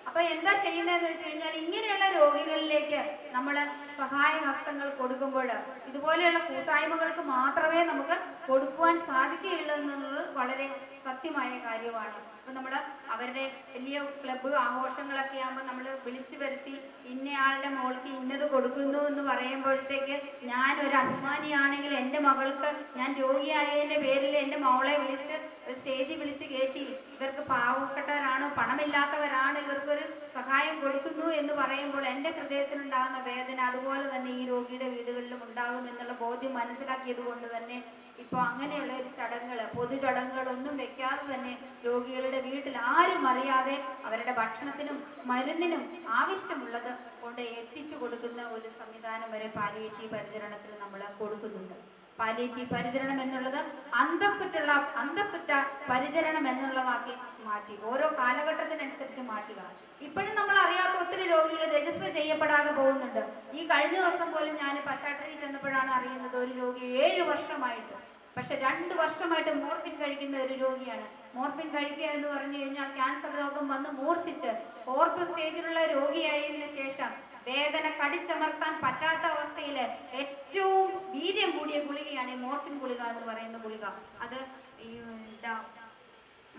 അപ്പൊ എന്താ ചെയ്യുന്നതെന്ന് വെച്ച് കഴിഞ്ഞാൽ, ഇങ്ങനെയുള്ള രോഗികളിലേക്ക് നമ്മൾ സഹായഹസ്തങ്ങൾ കൊടുക്കുമ്പോൾ ഇതുപോലെയുള്ള കൂട്ടായ്മകൾക്ക് മാത്രമേ നമുക്ക് കൊടുക്കുവാൻ സാധിക്കുകയുള്ളൂ എന്നുള്ളത് വളരെ സത്യമായ കാര്യമാണ്. അപ്പൊ നമ്മൾ അവരുടെ വലിയ ക്ലബ്ബ് ആഘോഷങ്ങളൊക്കെ ആകുമ്പോൾ നമ്മൾ വിളിച്ചു വരുത്തി ഇന്നയാളുടെ മോൾക്ക് ഇന്നത് കൊടുക്കുന്നു എന്ന് പറയുമ്പോഴത്തേക്ക്, ഞാൻ ഒരു അഭിമാനിയാണെങ്കിൽ എൻ്റെ മകൾക്ക് ഞാൻ രോഗിയായതിൻ്റെ പേരിൽ എൻ്റെ മോളെ വിളിച്ച് സ്റ്റേജിൽ വിളിച്ച് കയറ്റി ഇവർക്ക് പാവപ്പെട്ടവരാണ്, പണമില്ലാത്തവരാണ്, ഇവർക്കൊരു സഹായം കൊടുക്കുന്നു എന്ന് പറയുമ്പോൾ എൻ്റെ ഹൃദയത്തിനുണ്ടാകുന്ന വേദന അതുപോലെ തന്നെ ഈ രോഗിയുടെ വീടുകളിലും ഉണ്ടാകും എന്നുള്ള ബോധ്യം മനസ്സിലാക്കിയത് കൊണ്ട് തന്നെ ഇപ്പോൾ അങ്ങനെയുള്ള ഒരു ചടങ്ങുകൾ, പൊതു ചടങ്ങുകളൊന്നും വെക്കാതെ തന്നെ രോഗികളുടെ വീട്ടിൽ ആരും അറിയാതെ അവരുടെ ഭക്ഷണത്തിനും മരുന്നിനും ആവശ്യമുള്ളത് കൊണ്ട് എത്തിച്ചു കൊടുക്കുന്ന ഒരു സംവിധാനം വരെ പാലിയേറ്റീവ് പരിചരണത്തിൽ നമ്മൾ കൊടുക്കുന്നുണ്ട്. പാലിയേറ്റീവ് പരിചരണം എന്നുള്ളത് അന്തസ്സുറ്റ പരിചരണം എന്നുള്ളതാക്കി മാറ്റി, ഓരോ കാലഘട്ടത്തിനനുസരിച്ച് മാറ്റുക. ഇപ്പോഴും നമ്മൾ അറിയാത്ത ഒത്തിരി രോഗികൾ രജിസ്റ്റർ ചെയ്യപ്പെടാതെ പോകുന്നുണ്ട്. ഈ കഴിഞ്ഞ ദിവസം പോലും ഞാൻ പച്ചാട്ടറിയിൽ ചെന്നപ്പോഴാണ് അറിയുന്നത്, ഒരു രോഗി 7 വർഷമായിട്ട്, പക്ഷെ 2 വർഷമായിട്ട് മോർഫിൻ കഴിക്കുന്ന ഒരു രോഗിയാണ്. മോർഫിൻ കഴിക്കുക എന്ന് പറഞ്ഞു കഴിഞ്ഞാൽ ക്യാൻസർ രോഗം വന്ന് മൂർച്ഛിച്ച് 4th സ്റ്റേജിലുള്ള രോഗിയായതിനു ശേഷം വേദന കടിച്ചമർത്താൻ പറ്റാത്ത അവസ്ഥയിൽ ഏറ്റവും വീര്യം കൂടിയ ഗുളികയാണ് ഈ മോർഫിൻ ഗുളിക എന്ന് പറയുന്ന ഗുളിക. അത് ഈ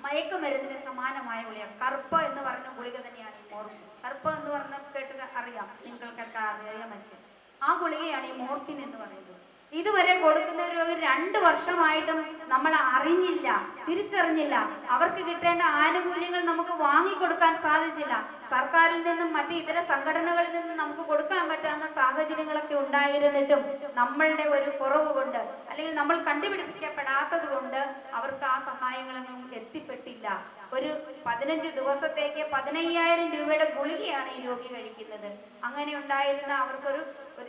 മയക്കുമരുന്നിന് സമാനമായ ഗുളിക, കറുപ്പ് എന്ന് പറഞ്ഞ ഗുളിക തന്നെയാണ് ഈ മോർഫിൻ. കറുപ്പ് എന്ന് പറഞ്ഞ കേട്ട് അറിയാം, നിങ്ങൾക്കൊക്കെ അറിയാൻ പറ്റും. ആ ഗുളികയാണ് ഈ മോർഫിൻ എന്ന് പറയുന്നത്. ഇതുവരെ കൊടുക്കുന്ന രോഗി 2 വർഷമായിട്ടും നമ്മൾ അറിഞ്ഞില്ല, തിരിച്ചറിഞ്ഞില്ല. അവർക്ക് കിട്ടേണ്ട ആനുകൂല്യങ്ങൾ നമുക്ക് വാങ്ങിക്കൊടുക്കാൻ സാധിച്ചില്ല. സർക്കാരിൽ നിന്നും മറ്റ് ഇതര സംഘടനകളിൽ നിന്നും നമുക്ക് കൊടുക്കാൻ പറ്റാവുന്ന സാഹചര്യങ്ങളൊക്കെ ഉണ്ടായിരുന്നിട്ടും നമ്മളുടെ ഒരു കുറവ് കൊണ്ട്, അല്ലെങ്കിൽ നമ്മൾ കണ്ടുപിടിപ്പിക്കപ്പെടാത്തത് കൊണ്ട് അവർക്ക് ആ സഹായങ്ങളൊന്നും എത്തിപ്പെട്ടില്ല. ഒരു 15 ദിവസത്തേക്ക് 15,000 രൂപയുടെ ഗുളികയാണ് ഈ രോഗി കഴിക്കുന്നത്. അങ്ങനെ ഉണ്ടായിരുന്ന അവർക്കൊരു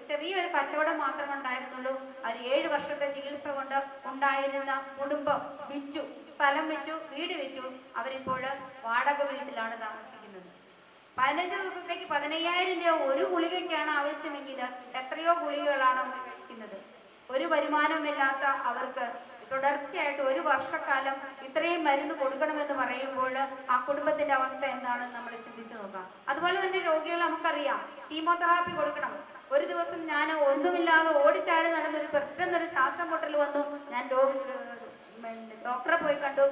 ചെറിയൊരു കച്ചവടം മാത്രമേ ഉണ്ടായിരുന്നുള്ളൂ. അത് 7 വർഷത്തെ ചികിത്സ കൊണ്ട് ഉണ്ടായിരുന്ന കുടുംബം വിറ്റു, സ്ഥലം വിറ്റു, വീട് വിറ്റു. അവരിപ്പോൾ വാടക വീട്ടിലാണ് താമസിക്കുന്നത്. 15 ദിവസത്തേക്ക് 15,000 രൂപ ഒരു ഗുളികയ്ക്കാണ് ആവശ്യമെങ്കിൽ എത്രയോ ഗുളികകളാണ് അവർ കഴിക്കുന്നത്. ഒരു വരുമാനമില്ലാത്ത അവർക്ക് തുടർച്ചയായിട്ട് 1 വർഷക്കാലം ഇത്രയും മരുന്ന് കൊടുക്കണമെന്ന് പറയുമ്പോൾ ആ കുടുംബത്തിന്റെ അവസ്ഥ എന്താണെന്ന് നമ്മൾ ചിന്തിച്ചു നോക്കാം. അതുപോലെ തന്നെ രോഗികൾ നമുക്കറിയാം, കീമോതെറാപ്പി കൊടുക്കണം. ഒരു ദിവസം ഞാൻ ഒന്നുമില്ലാതെ ഓടിച്ചാടി നടന്നൊരു പെട്ടെന്നൊരു ശ്വാസം മുട്ടൽ വന്നു, ഞാൻ ഡോക്ടറെ പോയി കണ്ടു.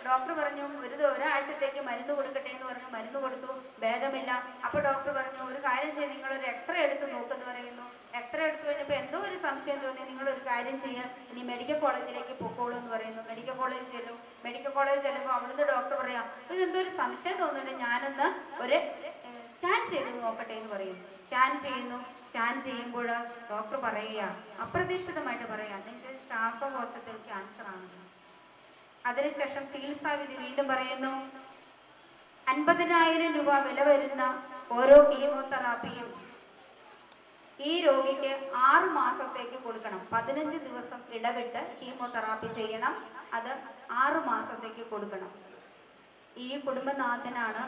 ഡോക്ടർ പറഞ്ഞു ഒരാഴ്ചത്തേക്ക് മരുന്ന് കൊടുക്കട്ടെ എന്ന് പറഞ്ഞു. മരുന്ന് കൊടുത്തു, ഭേദമില്ല. അപ്പോൾ ഡോക്ടർ പറഞ്ഞു ഒരു കാര്യം ചെയ്ത് നിങ്ങളൊരു എക്സ്റേ എടുത്ത് നോക്കെന്ന് പറയുന്നു. എക്സ്റേ എടുത്തു കഴിഞ്ഞപ്പോൾ എന്തോ ഒരു സംശയം തോന്നി. നിങ്ങളൊരു കാര്യം ചെയ്യുക, ഇനി മെഡിക്കൽ കോളേജിലേക്ക് പൊക്കോളൂ എന്ന് പറയുന്നു. മെഡിക്കൽ കോളേജ് ചെല്ലും. മെഡിക്കൽ കോളേജ് ചെല്ലുമ്പോൾ അവിടുന്ന് ഡോക്ടർ പറയാം ഇതെന്തോ ഒരു സംശയം തോന്നുന്നുണ്ട്, ഞാനൊന്ന് ഒരു സ്കാൻ ചെയ്ത് നോക്കട്ടെ എന്ന് പറയും. സ്കാൻ ചെയ്യുന്നു. സ്കാൻ ചെയ്യുമ്പോൾ ഡോക്ടർ പറയുക, അപ്രതീക്ഷിതമായിട്ട് പറയാം നിങ്ങൾക്ക് ശ്വാസകോശത്തിൽ ക്യാൻസർ ആണ്. അതിനുശേഷം ചികിത്സാവിധി വീണ്ടും പറയുന്നു 50,000 രൂപ വില വരുന്ന ഓരോ കീമോതെറാപ്പിയും ഈ രോഗിക്ക് 6 മാസത്തേക്ക് കൊടുക്കണം. 15 ദിവസം ഇടവിട്ട് കീമോതെറാപ്പി ചെയ്യണം. അത് 6 മാസത്തേക്ക് കൊടുക്കണം. ഈ കുടുംബനാഥനാണ്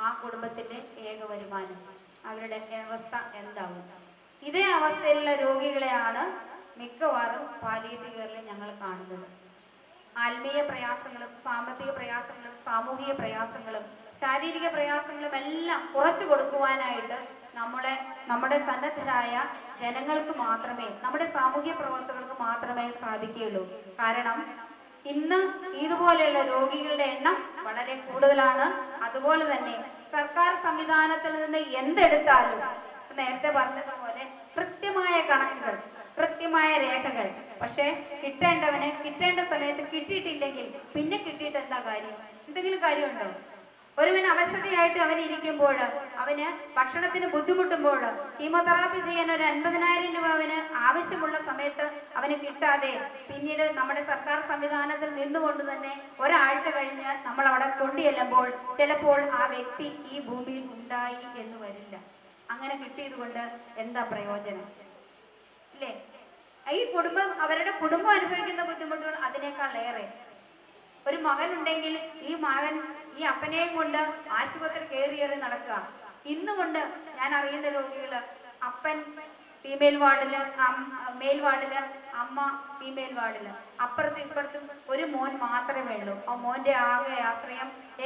ആ കുടുംബത്തിന്റെ ഏക വരുമാനം. അവരുടെ അവസ്ഥ എന്താവും? ഇതേ അവസ്ഥയിലുള്ള രോഗികളെയാണ് മിക്കവാറും പാലിയേറ്റീവ് കെയറിൽ ഞങ്ങൾ കാണുന്നത്. ആത്മീയ പ്രയാസങ്ങളും സാമ്പത്തിക പ്രയാസങ്ങളും സാമൂഹിക പ്രയാസങ്ങളും ശാരീരിക പ്രയാസങ്ങളും എല്ലാം കുറച്ചു കൊടുക്കുവാനായിട്ട് നമ്മുടെ സന്നദ്ധരായ ജനങ്ങൾക്ക് മാത്രമേ, നമ്മുടെ സാമൂഹ്യ പ്രവർത്തകർക്ക് മാത്രമേ സാധിക്കുകയുള്ളൂ. കാരണം ഇന്ന് ഇതുപോലെയുള്ള രോഗികളുടെ എണ്ണം വളരെ കൂടുതലാണ്. അതുപോലെ തന്നെ സർക്കാർ സംവിധാനത്തിൽ നിന്ന് എന്തെടുത്താലും നേരത്തെ പറഞ്ഞതുപോലെ കൃത്യമായ കണക്കുകൾ, കൃത്യമായ രേഖകൾ, പക്ഷെ കിട്ടേണ്ടവന് കിട്ടേണ്ട സമയത്ത് കിട്ടിയിട്ടില്ലെങ്കിൽ പിന്നെ കിട്ടിയിട്ട് എന്താ കാര്യം? എന്തെങ്കിലും കാര്യമുണ്ടോ? ഒരുവൻ അവശതയായിട്ട് അവൻ ഇരിക്കുമ്പോൾ, അവന് ഭക്ഷണത്തിന് ബുദ്ധിമുട്ടുമ്പോൾ, കീമോതെറാപ്പി ചെയ്യാൻ ഒരു 50,000 രൂപ അവന് ആവശ്യമുള്ള സമയത്ത് അവന് കിട്ടാതെ പിന്നീട് നമ്മുടെ സർക്കാർ സംവിധാനത്തിൽ നിന്നുകൊണ്ട് തന്നെ ഒരാഴ്ച കഴിഞ്ഞ് നമ്മൾ അവിടെ കൊണ്ടുചെല്ലുമ്പോൾ ചിലപ്പോൾ ആ വ്യക്തി ഈ ഭൂമിയിൽ ഉണ്ടായി എന്ന് വരില്ല. അങ്ങനെ കിട്ടിയത് കൊണ്ട് എന്താ പ്രയോജനം? ഇല്ലേ? ഈ കുടുംബം, അവരുടെ കുടുംബം അനുഭവിക്കുന്ന ബുദ്ധിമുട്ടുകൾ അതിനേക്കാൾ ഏറെ. ഒരു മകൻ ഉണ്ടെങ്കിൽ ഈ മകൻ ഈ അപ്പനെയും കൊണ്ട് ആശുപത്രി കയറി നടക്കുക. ഇന്നുകൊണ്ട് ഞാൻ അറിയുന്ന രോഗികള്, അപ്പൻ ഫീമെയിൽ വാർഡില്, മെയിൽ വാർഡില്, അമ്മ ഫീമെയിൽ വാർഡില്, അപ്പുറത്തും ഇപ്പുറത്തും ഒരു മോൻ മാത്രമേ ഉള്ളൂ. ആ മോന്റെ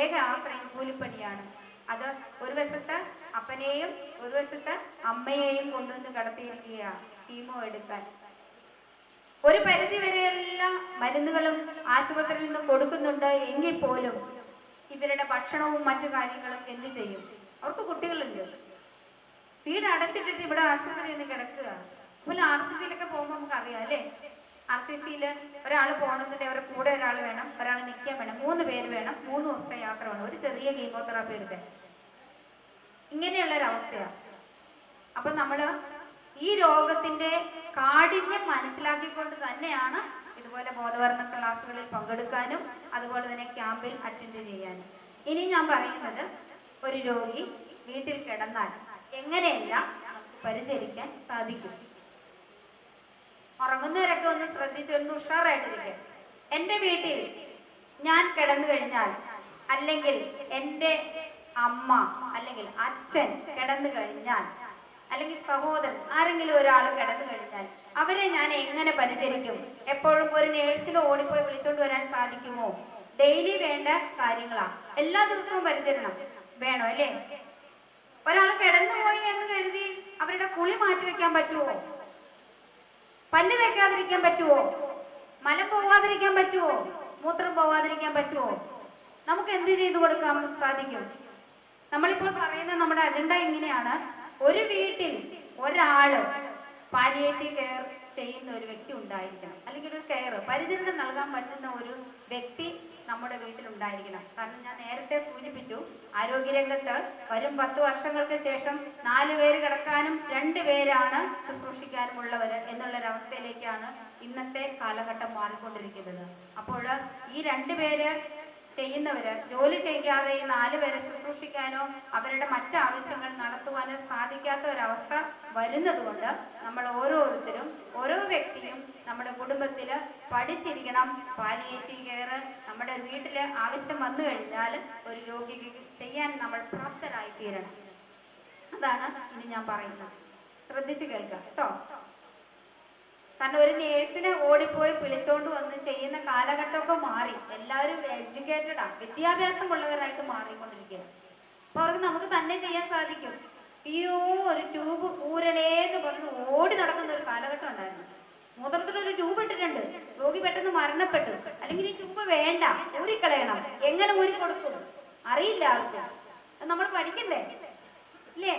ഏക ആശ്രയം കൂലിപ്പണിയാണ്. അത് ഒരു വശത്ത് അപ്പനെയും ഒരു വശത്ത് അമ്മയെയും കൊണ്ടുവന്ന് കടത്തിയിരിക്കുക കീമോ എടുക്കാൻ. ഒരു പരിധി വരെയെല്ലാം മരുന്നുകളും ആശുപത്രിയിൽ നിന്ന് കൊടുക്കുന്നുണ്ട് എങ്കിൽ പോലും ഇവരുടെ ഭക്ഷണവും മറ്റു കാര്യങ്ങളും എന്ത് ചെയ്യും? അവർക്ക് കുട്ടികളുണ്ട്. വീട് അടച്ചിട്ടിട്ട് ഇവിടെ ആശുപത്രിയിൽ നിന്ന് കിടക്കുക. അതുപോലെ RCCയിലൊക്കെ പോകുമ്പോൾ നമുക്ക് അറിയാം അല്ലേ? RCCയിൽ ഒരാൾ പോകണമെന്നുണ്ടെങ്കിൽ അവരുടെ കൂടെ ഒരാൾ വേണം, ഒരാൾ നിൽക്കാൻ വേണം, 3 പേര് വേണം, 3 ദിവസത്തെ യാത്ര വേണം ഒരു ചെറിയ കീമോതെറാപ്പി എടുക്കാൻ. ഇങ്ങനെയുള്ളൊരവസ്ഥയാണ്. അപ്പൊ നമ്മള് ഈ രോഗത്തിന്റെ കാഠിന്യം മനസ്സിലാക്കിക്കൊണ്ട് തന്നെയാണ് ഇതുപോലെ ബോധവൽക്കരണ ക്ലാസ്സുകളിൽ പങ്കെടുക്കാനും അതുപോലെ തന്നെ ക്യാമ്പിൽ അറ്റൻഡ് ചെയ്യാനും. ഇനി ഞാൻ പറയുന്നത്, ഒരു രോഗി വീട്ടിൽ കിടന്നാൽ എങ്ങനെയെല്ലാം നമുക്ക് പരിചരിക്കാൻ സാധിക്കും. ഉറങ്ങുന്നവരൊക്കെ ഒന്ന് ശ്രദ്ധിച്ചൊന്ന് ഉഷാറായിട്ടിരിക്കും. എൻ്റെ വീട്ടിൽ ഞാൻ കിടന്നു കഴിഞ്ഞാൽ, അല്ലെങ്കിൽ എൻ്റെ അമ്മ അല്ലെങ്കിൽ അച്ഛൻ കിടന്നു കഴിഞ്ഞാൽ, അല്ലെങ്കിൽ സഹോദരൻ ആരെങ്കിലും ഒരാൾ കിടന്നു കഴിഞ്ഞാൽ അവരെ ഞാൻ എങ്ങനെ പരിചരിക്കും? എപ്പോഴും ഒരു നേഴ്സിനെ ഓടിപ്പോയി വിളിച്ചോണ്ട് വരാൻ സാധിക്കുമോ? ഡെയിലി വേണ്ട കാര്യങ്ങളാ. എല്ലാ ദിവസവും പരിചരണം വേണോ അല്ലേ? ഒരാൾ കിടന്നുപോയി എന്ന് കരുതി അവരുടെ കുളി മാറ്റി വെക്കാൻ പറ്റുമോ? പല്ല് തേക്കാതിരിക്കാൻ പറ്റുമോ? മലം പോവാതിരിക്കാൻ പറ്റുമോ? മൂത്രം പോവാതിരിക്കാൻ പറ്റുമോ? നമുക്ക് എന്ത് ചെയ്തു കൊടുക്കാൻ സാധിക്കും? നമ്മളിപ്പോൾ പറയുന്ന നമ്മുടെ അജണ്ട ഇങ്ങനെയാണ്. ഒരു വീട്ടിൽ ഒരാള് പാലിയേറ്റീവ് കെയർ ചെയ്യുന്ന ഒരു വ്യക്തി ഉണ്ടായിരിക്കണം, അല്ലെങ്കിൽ ഒരു പരിചരണം നൽകാൻ പറ്റുന്ന ഒരു വ്യക്തി നമ്മുടെ വീട്ടിൽ ഉണ്ടായിരിക്കണം. കാരണം ഞാൻ നേരത്തെ സൂചിപ്പിച്ചു, ആരോഗ്യരംഗത്ത് വരും 10 വർഷങ്ങൾക്ക് ശേഷം 4 പേര് കിടക്കാനും 2 പേരാണ് ശുശ്രൂഷിക്കാനുമുള്ളവർ എന്നുള്ളൊരവസ്ഥയിലേക്കാണ് ഇന്നത്തെ കാലഘട്ടം മാറിക്കൊണ്ടിരിക്കുന്നത്. അപ്പോൾ ഈ 2 പേര് ചെയ്യുന്നവര് ജോലി ചെയ്യാതെ ഈ 4 പേരെ ശുശ്രൂഷിക്കാനോ അവരുടെ മറ്റാവശ്യങ്ങൾ നടത്തുവാനോ സാധിക്കാത്ത ഒരവസ്ഥ വരുന്നത് കൊണ്ട് നമ്മൾ ഓരോരുത്തരും, ഓരോ വ്യക്തിയും നമ്മുടെ കുടുംബത്തില് പഠിച്ചിരിക്കണം. പാലിയേറ്റീവ് കെയർ നമ്മുടെ വീട്ടില് ആവശ്യം വന്നു കഴിഞ്ഞാൽ ഒരു രോഗിക്ക് ചെയ്യാൻ നമ്മൾ പ്രാപ്തരായി തീരണം. അതാണ് ഇനി ഞാൻ പറയുന്നത്. ശ്രദ്ധിച്ചു കേൾക്കാം കേട്ടോ. കാരണം ഒരു നേഴ്സിനെ ഓടിപ്പോയി വിളിച്ചോണ്ട് വന്ന് ചെയ്യുന്ന കാലഘട്ടമൊക്കെ മാറി. എല്ലാവരും എഡ്യൂക്കേറ്റഡാ, വിദ്യാഭ്യാസമുള്ളവരായിട്ട് മാറിക്കൊണ്ടിരിക്കുകയാണ്. അപ്പൊ അവർക്ക് നമുക്ക് തന്നെ ചെയ്യാൻ സാധിക്കും. അയ്യോ ഒരു ട്യൂബ് ഊരണേന്ന് പറഞ്ഞ് ഓടി നടക്കുന്ന ഒരു കാലഘട്ടം ഉണ്ടായിരുന്നു. മൂത്രത്തിലൊരു ട്യൂബ് ഇട്ടിട്ടുണ്ട്, രോഗി പെട്ടെന്ന് മരണപ്പെട്ടു. അല്ലെങ്കിൽ ഈ ട്യൂബ് വേണ്ട, ഊരിക്കളയണം. എങ്ങനെ ഊരി കൊടുക്കും അറിയില്ല ആർക്കും. നമ്മൾ പഠിക്കണ്ടേ ഇല്ലേ?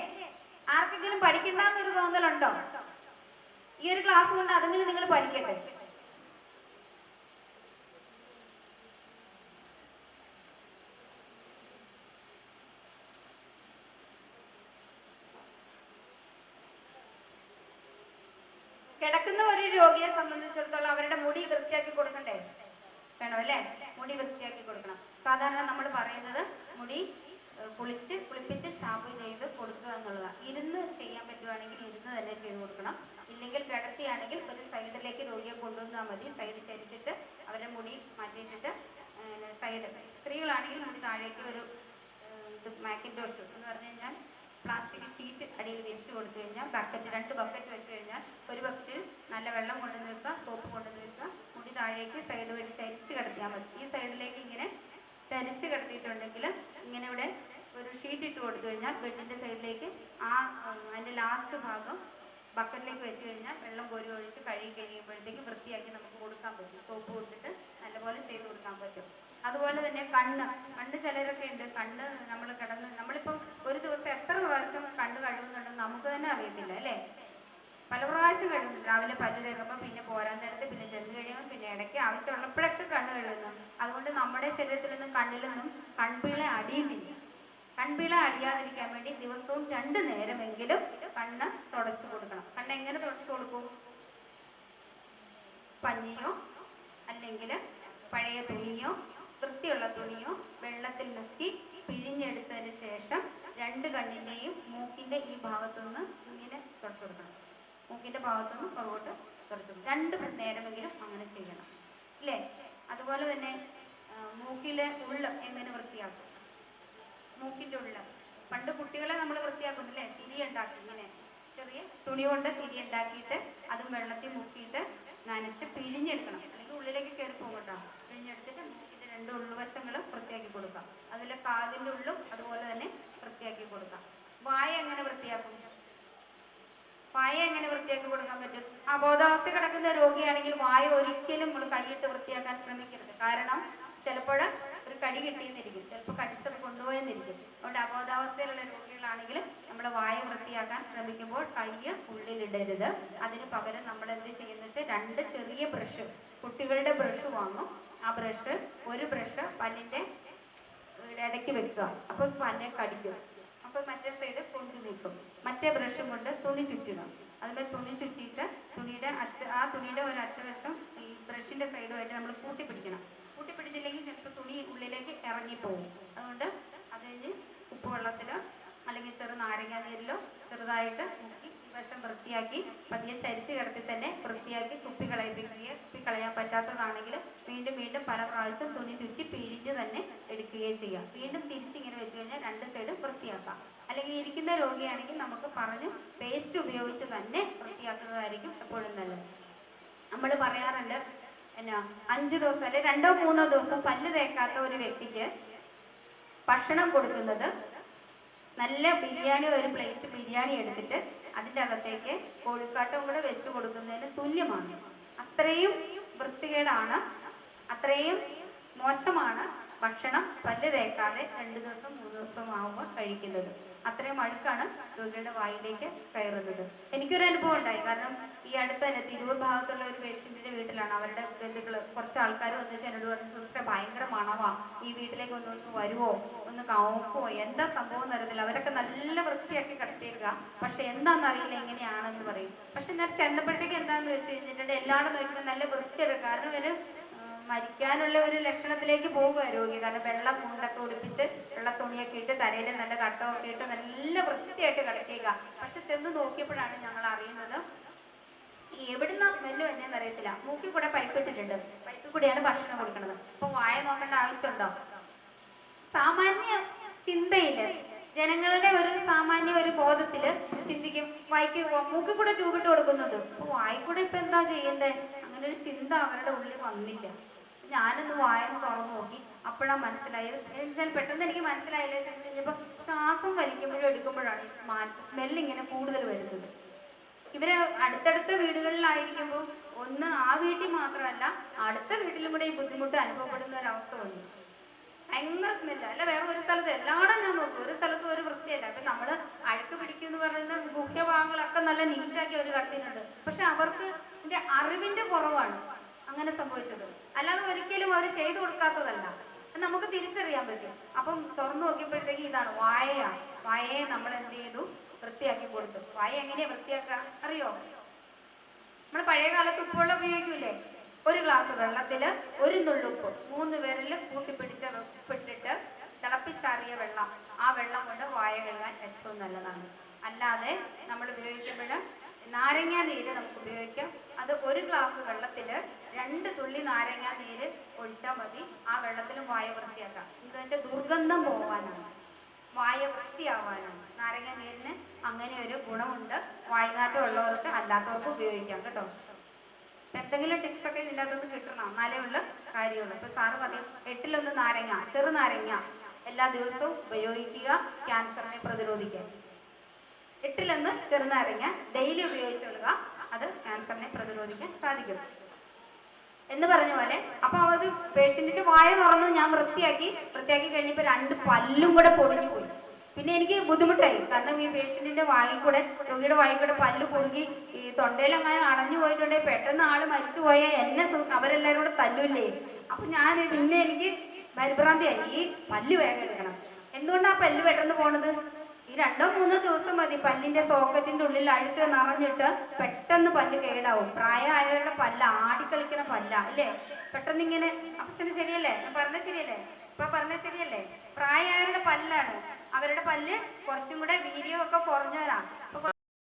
ആർക്കെങ്കിലും പഠിക്കണ്ടെന്നൊരു തോന്നലുണ്ടോ? ഈ ഒരു ക്ലാസ് കൊണ്ട് അതെങ്കിലും നിങ്ങൾ പഠിക്കട്ടെ. കിടക്കുന്ന ഒരു രോഗിയെ സംബന്ധിച്ചിടത്തോളം അവരുടെ മുടി വൃത്തിയാക്കി കൊടുക്കണ്ടേ? വേണം അല്ലേ? മുടി വൃത്തിയാക്കി കൊടുക്കണം. സാധാരണ നമ്മൾ പറയുന്നത് മുടി കുളിപ്പിച്ച് ഷാമ്പു ചെയ്ത് കൊടുക്കുക എന്നുള്ളതാണ്. ഇരുന്ന് ചെയ്യാൻ പറ്റുവാണെങ്കിൽ ഇരുന്ന് തന്നെ ചെയ്ത് കൊടുക്കണം. ഇല്ലെങ്കിൽ കിടത്തിയാണെങ്കിൽ ഒരു സൈഡിലേക്ക് രോഗിയെ കൊണ്ടുവന്നാൽ മതി. സൈഡ് ചരിച്ചിട്ട് അവരുടെ മുടി മാറ്റിയിട്ടിട്ട് സൈഡ്, സ്ത്രീകളാണെങ്കിൽ മുടി താഴേക്ക് ഒരു മാക്കിൻഡോഷ് എന്ന് പറഞ്ഞു കഴിഞ്ഞാൽ പ്ലാസ്റ്റിക് ഷീറ്റ് അടിയിൽ വിരിച്ചു കൊടുത്തു കഴിഞ്ഞാൽ രണ്ട് ബക്കറ്റ് വെച്ച് കഴിഞ്ഞാൽ ഒരു ബക്കറ്റിൽ നല്ല വെള്ളം കൊണ്ടുവന്ന് വെക്കുക, സോപ്പ് കൊണ്ടുവന്ന് വെക്കുക, മുടി താഴേക്ക് സൈഡ് വഴി ചരിച്ച് കിടത്തിയാൽ മതി. ഈ സൈഡിലേക്ക് ഇങ്ങനെ ചരിച്ച് കിടത്തിയിട്ടുണ്ടെങ്കിൽ ഇങ്ങനെ ഇവിടെ ഒരു ഷീറ്റ് ഇട്ട് കൊടുത്തു കഴിഞ്ഞാൽ ബെഡിൻ്റെ സൈഡിലേക്ക് അതിൻ്റെ ലാസ്റ്റ് ഭാഗം ബക്കറ്റിലേക്ക് വെച്ച് കഴിഞ്ഞാൽ വെള്ളം കോരി ഒഴിച്ച് കഴുകി കഴിയുമ്പോഴത്തേക്ക് വൃത്തിയാക്കി നമുക്ക് കൊടുക്കാൻ പറ്റും. സോപ്പ് കൊടുത്തിട്ട് നല്ലപോലെ ചെയ്ത് കൊടുക്കാൻ പറ്റും. അതുപോലെ തന്നെ കണ്ണ് ചിലരൊക്കെ ഉണ്ട്, കണ്ണ് നമ്മളിപ്പോൾ ഒരു ദിവസം എത്ര പ്രാവശ്യം കണ്ണ് കഴുകുന്നുണ്ടെന്ന് നമുക്ക് തന്നെ അറിയത്തില്ല അല്ലേ? പല പ്രാവശ്യം കഴുകുന്നു. രാവിലെ പല്ല് തേക്കുമ്പോൾ, പിന്നെ പോരാൻ നേരത്ത്, പിന്നെ ചെന്ന് കഴിയുമ്പോൾ, പിന്നെ ഇടയ്ക്ക് ആവശ്യമുള്ളപ്പോഴൊക്കെ കണ്ണ് കഴുകുന്നു. അതുകൊണ്ട് നമ്മുടെ ശരീരത്തിൽ നിന്നും കണ്ണിലൊന്നും കൺപീള അടിയുന്നില്ല. കൺപീള അടിയാതിരിക്കാൻ വേണ്ടി ദിവസവും 2 നേരമെങ്കിലും കണ്ണ് തുടച്ചു കൊടുക്കണം. കണ്ണ് എങ്ങനെ തുടച്ചു കൊടുക്കും? പഞ്ഞിയോ അല്ലെങ്കിൽ പഴയ തുണിയോ വൃത്തിയുള്ള തുണിയോ വെള്ളത്തിൽ മുക്കി പിഴിഞ്ഞെടുത്തതിന് ശേഷം 2 കണ്ണിൻ്റെയും മൂക്കിൻ്റെ ഈ ഭാഗത്തുനിന്ന് ഇങ്ങനെ തുടച്ചു കൊടുക്കണം. മൂക്കിൻ്റെ ഭാഗത്തുനിന്ന് പുറകോട്ട് തുടച്ചു കൊടുക്കണം. 2 നേരമെങ്കിലും അങ്ങനെ ചെയ്യണം ഇല്ലേ? അതുപോലെ തന്നെ മൂക്കിലെ ഉള്ള് എങ്ങനെ വൃത്തിയാക്കും? മൂക്കിൻ്റെ ഉള്ളിൽ പണ്ട് കുട്ടികളെ നമ്മൾ വൃത്തിയാക്കുന്നില്ലേ? തിരി ഉണ്ടാക്കി ഇങ്ങനെ ചെറിയ തുണി കൊണ്ട് തിരി ഉണ്ടാക്കിയിട്ട് അതും വെള്ളത്തിൽ മുക്കിയിട്ട് നനച്ച് പിഴിഞ്ഞെടുക്കണം. അല്ലെങ്കിൽ ഉള്ളിലേക്ക് കയറി പോകും കേട്ടോ. പിഴിഞ്ഞെടുത്തിട്ട് മൂക്കിൻ്റെ 2 ഉള്ളുവശങ്ങളും വൃത്തിയാക്കി കൊടുക്കാം. അതുപോലെ കാതിൻ്റെ ഉള്ളും അതുപോലെ തന്നെ വൃത്തിയാക്കി കൊടുക്കാം. വായ എങ്ങനെ വൃത്തിയാക്കും? വായ എങ്ങനെ വൃത്തിയാക്കി കൊടുക്കാൻ പറ്റും? അബോധാവസ്ഥ കിടക്കുന്ന രോഗിയാണെങ്കിൽ വായ ഒരിക്കലും നമ്മൾ കൈയിട്ട് വൃത്തിയാക്കാൻ ശ്രമിക്കരുത്. കാരണം ചിലപ്പോൾ ഒരു കടി കിട്ടിയെന്നിരിക്കും, ചിലപ്പോൾ കടിച്ചത് കൊണ്ടുപോയെന്നിരിക്കും. അതുകൊണ്ട് അബോധാവസ്ഥയിലുള്ള രോഗികളാണെങ്കിൽ നമ്മൾ വായ വൃത്തിയാക്കാൻ ശ്രമിക്കുമ്പോൾ കൈ ഉള്ളിലിടരുത്. അതിന് പകരം നമ്മൾ എന്ത് ചെയ്യുന്നത്, 2 ചെറിയ ബ്രഷ്, കുട്ടികളുടെ ബ്രഷ് വാങ്ങും. ആ ഒരു ബ്രഷ് പല്ലിൻ്റെ ഇടയ്ക്ക് വെക്കുക. അപ്പോൾ പല്ലെ കടിക്കും. അപ്പോൾ മറ്റേ സൈഡ് കൊണ്ടു നീക്കും. മറ്റേ ബ്രഷും കൊണ്ട് തുണി ചുറ്റുക. അതുപോലെ തുണി ചുറ്റിയിട്ട് തുണിയുടെ ഒരു അറ്റവശം ഈ ബ്രഷിൻ്റെ സൈഡുമായിട്ട് നമ്മൾ കൂട്ടിപ്പിടിക്കണം. കൂട്ടിപ്പിടിച്ചില്ലെങ്കിൽ ചിലപ്പോൾ തുണി ഉള്ളിലേക്ക് ഇറങ്ങിപ്പോകും. അതുകൊണ്ട് അത് കഴിഞ്ഞ് ഉപ്പുവെള്ളത്തിലോ അല്ലെങ്കിൽ നാരങ്ങ നീരിലോ ചെറുതായിട്ട് മുക്കി വശം വൃത്തിയാക്കി പതിയെ ചരിച്ച് കിടത്തി തന്നെ വൃത്തിയാക്കി തുപ്പിക്കളയാൻ പറ്റാത്തതാണെങ്കിൽ വീണ്ടും പല പ്രാവശ്യം തുണി ചുറ്റി പിഴിഞ്ഞ് തന്നെ എടുക്കുകയും ചെയ്യാം. വീണ്ടും തിരിച്ചിങ്ങനെ വെച്ച് കഴിഞ്ഞാൽ 2 സൈഡും വൃത്തിയാക്കാം. അല്ലെങ്കിൽ ഇരിക്കുന്ന രോഗിയാണെങ്കിൽ നമുക്ക് പറഞ്ഞ് പേസ്റ്റ് ഉപയോഗിച്ച് തന്നെ വൃത്തിയാക്കുന്നതായിരിക്കും എപ്പോഴും നല്ലത്. നമ്മൾ പറയാറുണ്ട് 5 ദിവസം അല്ലെങ്കിൽ 2-3 ദിവസം പല്ല് തേക്കാത്ത ഒരു വ്യക്തിക്ക് ഭക്ഷണം കൊടുക്കുന്നത് നല്ല ബിരിയാണി, ഒരു പ്ലേറ്റ് ബിരിയാണി എടുത്തിട്ട് അതിൻ്റെ അകത്തേക്ക് കോഴിക്കാട്ടം കൂടെ വെച്ച് കൊടുക്കുന്നതിന് തുല്യമാണ്. അത്രയും വൃത്തികേടാണ്, അത്രയും മോശമാണ് ഭക്ഷണം പല്ല് തേക്കാതെ 2 ദിവസം 3 ദിവസം ആകുമ്പോൾ കഴിക്കുന്നത്. അത്രയും അഴുക്കാണ് രോഗികളുടെ വായിലേക്ക് കയറുന്നത്. എനിക്കൊരു അനുഭവം ഉണ്ടായി. കാരണം ഈ അടുത്ത് തന്നെ തിരൂർ ഭാഗത്തുള്ള ഒരു പേഷ്യൻറ്റിൻ്റെ വീട്ടിലാണ് അവരുടെ ബന്ധുക്കൾ കുറച്ച് ആൾക്കാർ വന്നിട്ട് എന്നോട് പറഞ്ഞു, സിസ്റ്റർ ഭയങ്കര മണവാ, ഈ വീട്ടിലേക്ക് ഒന്ന് വരുമോ, ഒന്ന് നോക്കുമോ, എന്താ സംഭവം എന്നറിയത്തില്ല. അവരൊക്കെ നല്ല വൃത്തിയാക്കി കിടത്തിയിരിക്കുക, പക്ഷെ എന്താണെന്നറിയില്ല എങ്ങനെയാണെന്ന് പറയും. പക്ഷെ എന്നാൽ ചെന്നപ്പോഴത്തേക്ക് എന്താണെന്ന് വെച്ച് കഴിഞ്ഞിട്ടുണ്ടെങ്കിൽ എല്ലാവരും നോക്കുമ്പോൾ നല്ല വൃത്തിയെടുക്കുക. കാരണം ഇവർ മരിക്കാനുള്ള ഒരു ലക്ഷണത്തിലേക്ക് പോവുക രോഗി. കാരണം വെള്ള മുണ്ടൊക്കെ ഉടുപ്പിച്ച് വെള്ള തുണിയൊക്കെ ഇട്ട് തലയിൽ നല്ല കട്ടമൊക്കെ ഇട്ട് നല്ല വൃത്തിയായിട്ട് കിടക്കുക. പക്ഷെ ചെന്ന് നോക്കിയപ്പോഴാണ് ഞങ്ങൾ അറിയുന്നത് എവിടുന്ന സ്മെല്ല് വരുന്നതെന്ന് അറിയത്തില്ല. മൂക്കിൽ കൂടെ പൈപ്പ് ഇട്ടിട്ടുണ്ട്, പൈപ്പിൽ കൂടെയാണ് ഭക്ഷണം കൊടുക്കുന്നത്. അപ്പൊ വായ നോക്കേണ്ട ആവശ്യമുണ്ടോ? സാമാന്യ ചിന്തയില് ജനങ്ങളുടെ ഒരു സാമാന്യ ഒരു ബോധത്തില് ചിന്തിക്കും, മൂക്കിൽ കൂടെ ട്യൂബിട്ട് കൊടുക്കുന്നുണ്ട്, അപ്പൊ വായിക്കൂടെ ഇപ്പൊ എന്താ ചെയ്യണ്ടേ? അങ്ങനെ ഒരു ചിന്ത അവരുടെ ഉള്ളിൽ വന്നില്ല. ഞാനൊന്ന് വായന്ന് തുറന്നു നോക്കി. അപ്പോഴാണ് മനസ്സിലായത്. എന്നുവെച്ചാൽ പെട്ടെന്ന് എനിക്ക് മനസ്സിലായില്ല. കഴിഞ്ഞപ്പോൾ ശ്വാസം വലിക്കുമ്പോഴും എടുക്കുമ്പോഴാണ് സ്മെല്ലിങ്ങനെ കൂടുതൽ വരുന്നത്. ഇവര് അടുത്തടുത്ത വീടുകളിലായിരിക്കുമ്പോൾ ഒന്ന് ആ വീട്ടിൽ മാത്രമല്ല അടുത്ത വീട്ടിലും കൂടെ ഈ ബുദ്ധിമുട്ട് ബുദ്ധിമുട്ട് അനുഭവപ്പെടുന്ന ഒരവസ്ഥ വന്നു. ഭയങ്കര സ്മെല്ല. അല്ല വേറെ ഒരു സ്ഥലത്ത് എല്ലായിടും ഞാൻ നോക്കും, ഒരു സ്ഥലത്തും ഒരു വൃത്തിയല്ല. അപ്പൊ നമ്മള് അഴുക്ക് പിടിക്കും എന്ന് പറയുന്ന മുഖ്യഭാഗങ്ങളൊക്കെ നല്ല നീറ്റാക്കി അവർ കടത്തിയിട്ടുണ്ട്. പക്ഷെ അവർക്ക് ഇതിന്റെ അറിവിന്റെ കുറവാണ് അങ്ങനെ സംഭവിച്ചത്. അല്ലാതെ ഒരിക്കലും അവർ ചെയ്തു കൊടുക്കാത്തതല്ല, നമുക്ക് തിരിച്ചറിയാൻ പറ്റും. അപ്പം തുറന്നു നോക്കിയപ്പോഴത്തേക്ക് ഇതാണ് വായയാണ്. വായയെ നമ്മൾ എന്ത് ചെയ്തു? വൃത്തിയാക്കി കൊടുത്തു. വായ എങ്ങനെയാ വൃത്തിയാക്കുക അറിയോ? നമ്മൾ പഴയ കാലത്ത് ഉപ്പുവെള്ളം ഉപയോഗിക്കൂലേ? ഒരു ഗ്ലാസ് വെള്ളത്തില് ഒരു നുള്ളുപ്പ് 3 വിരല് കൂട്ടിപ്പിടിച്ച ഉപ്പിട്ടിട്ട് തിളപ്പിച്ചാറിയ വെള്ളം, ആ വെള്ളം കൊണ്ട് വായ കഴുകാൻ ഏറ്റവും നല്ലതാണ്. അല്ലാതെ നമ്മൾ ഉപയോഗിക്കുമ്പോൾ നാരങ്ങാ നീര് നമുക്ക് ഉപയോഗിക്കാം. അത് ഒരു ഗ്ലാസ് വെള്ളത്തില് 2 തുള്ളി നാരങ്ങാ നീര് ഒഴിച്ചാൽ മതി. ആ വെള്ളത്തിലും വായ വൃത്തിയാക്കാം. ഇതിന്റെ ദുർഗന്ധം പോകാനാണ്, വായ വൃത്തിയാവാനാണ്. നാരങ്ങ നീരിന് അങ്ങനെ ഒരു ഗുണമുണ്ട്. വായ്നാറ്റം ഉള്ളവർക്ക് അല്ലാത്തവർക്ക് ഉപയോഗിക്കാം കേട്ടോ. എന്തെങ്കിലും ടിപ്സ് ഒക്കെ ഇതിൻ്റെ അകത്തുനിന്ന് കിട്ടണം, എന്നാലേ ഉള്ള കാര്യമുള്ളൂ. ഇപ്പൊ സാറ് പറയും 8-1 നാരങ്ങ, ചെറുനാരങ്ങ എല്ലാ ദിവസവും ഉപയോഗിക്കുക ക്യാൻസറിനെ പ്രതിരോധിക്കാൻ. 8-1 ചെറുനാരങ്ങ ഡെയിലി ഉപയോഗിച്ചുകൊള്ളുക, അത് ക്യാൻസറിനെ പ്രതിരോധിക്കാൻ സാധിക്കും എന്ന് പറഞ്ഞ പോലെ. അപ്പൊ അത് പേഷ്യന്റിന്റെ വായ തുറന്നു, ഞാൻ വൃത്തിയാക്കി കഴിഞ്ഞപ്പോ 2 പല്ലും കൂടെ പൊടിഞ്ഞു പോയി. പിന്നെ എനിക്ക് ബുദ്ധിമുട്ടായി, കാരണം ഈ പേഷ്യന്റിന്റെ വായിൽ കൂടെ, രോഗിയുടെ വായിൽ കൂടെ പല്ല് പൊടുങ്ങി ഈ തൊണ്ടയിലങ്ങനെ അടഞ്ഞു പോയിട്ടുണ്ടെങ്കിൽ പെട്ടെന്ന് ആള് മരിച്ചു പോയാൽ എന്നെ അവരെല്ലാരും കൂടെ തല്ലൂല്ലേ. അപ്പൊ ഞാൻ പിന്നെ എനിക്ക് പരിഭ്രാന്തിയായി, ഈ പല്ല് വേഗം എടുക്കണം. എന്തുകൊണ്ടാ പല്ല് പെട്ടെന്ന് പോണത്? ഈ 2-3 ദിവസം മതി പല്ലിന്റെ സോക്കറ്റിന്റെ ഉള്ളിൽ അഴുക്ക് നിറഞ്ഞിട്ട് പെട്ടെന്ന് പല്ല് കേടാവും. പ്രായമായവരുടെ പല്ല ആടിക്കളിക്കണ പല്ല അല്ലേ, പെട്ടെന്ന് ഇങ്ങനെ. അപ്പൊ ശരിയല്ലേ ഞാൻ പറഞ്ഞ ശരിയല്ലേ? ഇപ്പൊ പറഞ്ഞ ശരിയല്ലേ? പ്രായമായവരുടെ പല്ലാണ്, അവരുടെ പല്ല് കുറച്ചും കൂടെ വീര്യമൊക്കെ കുറഞ്ഞവരാണ്.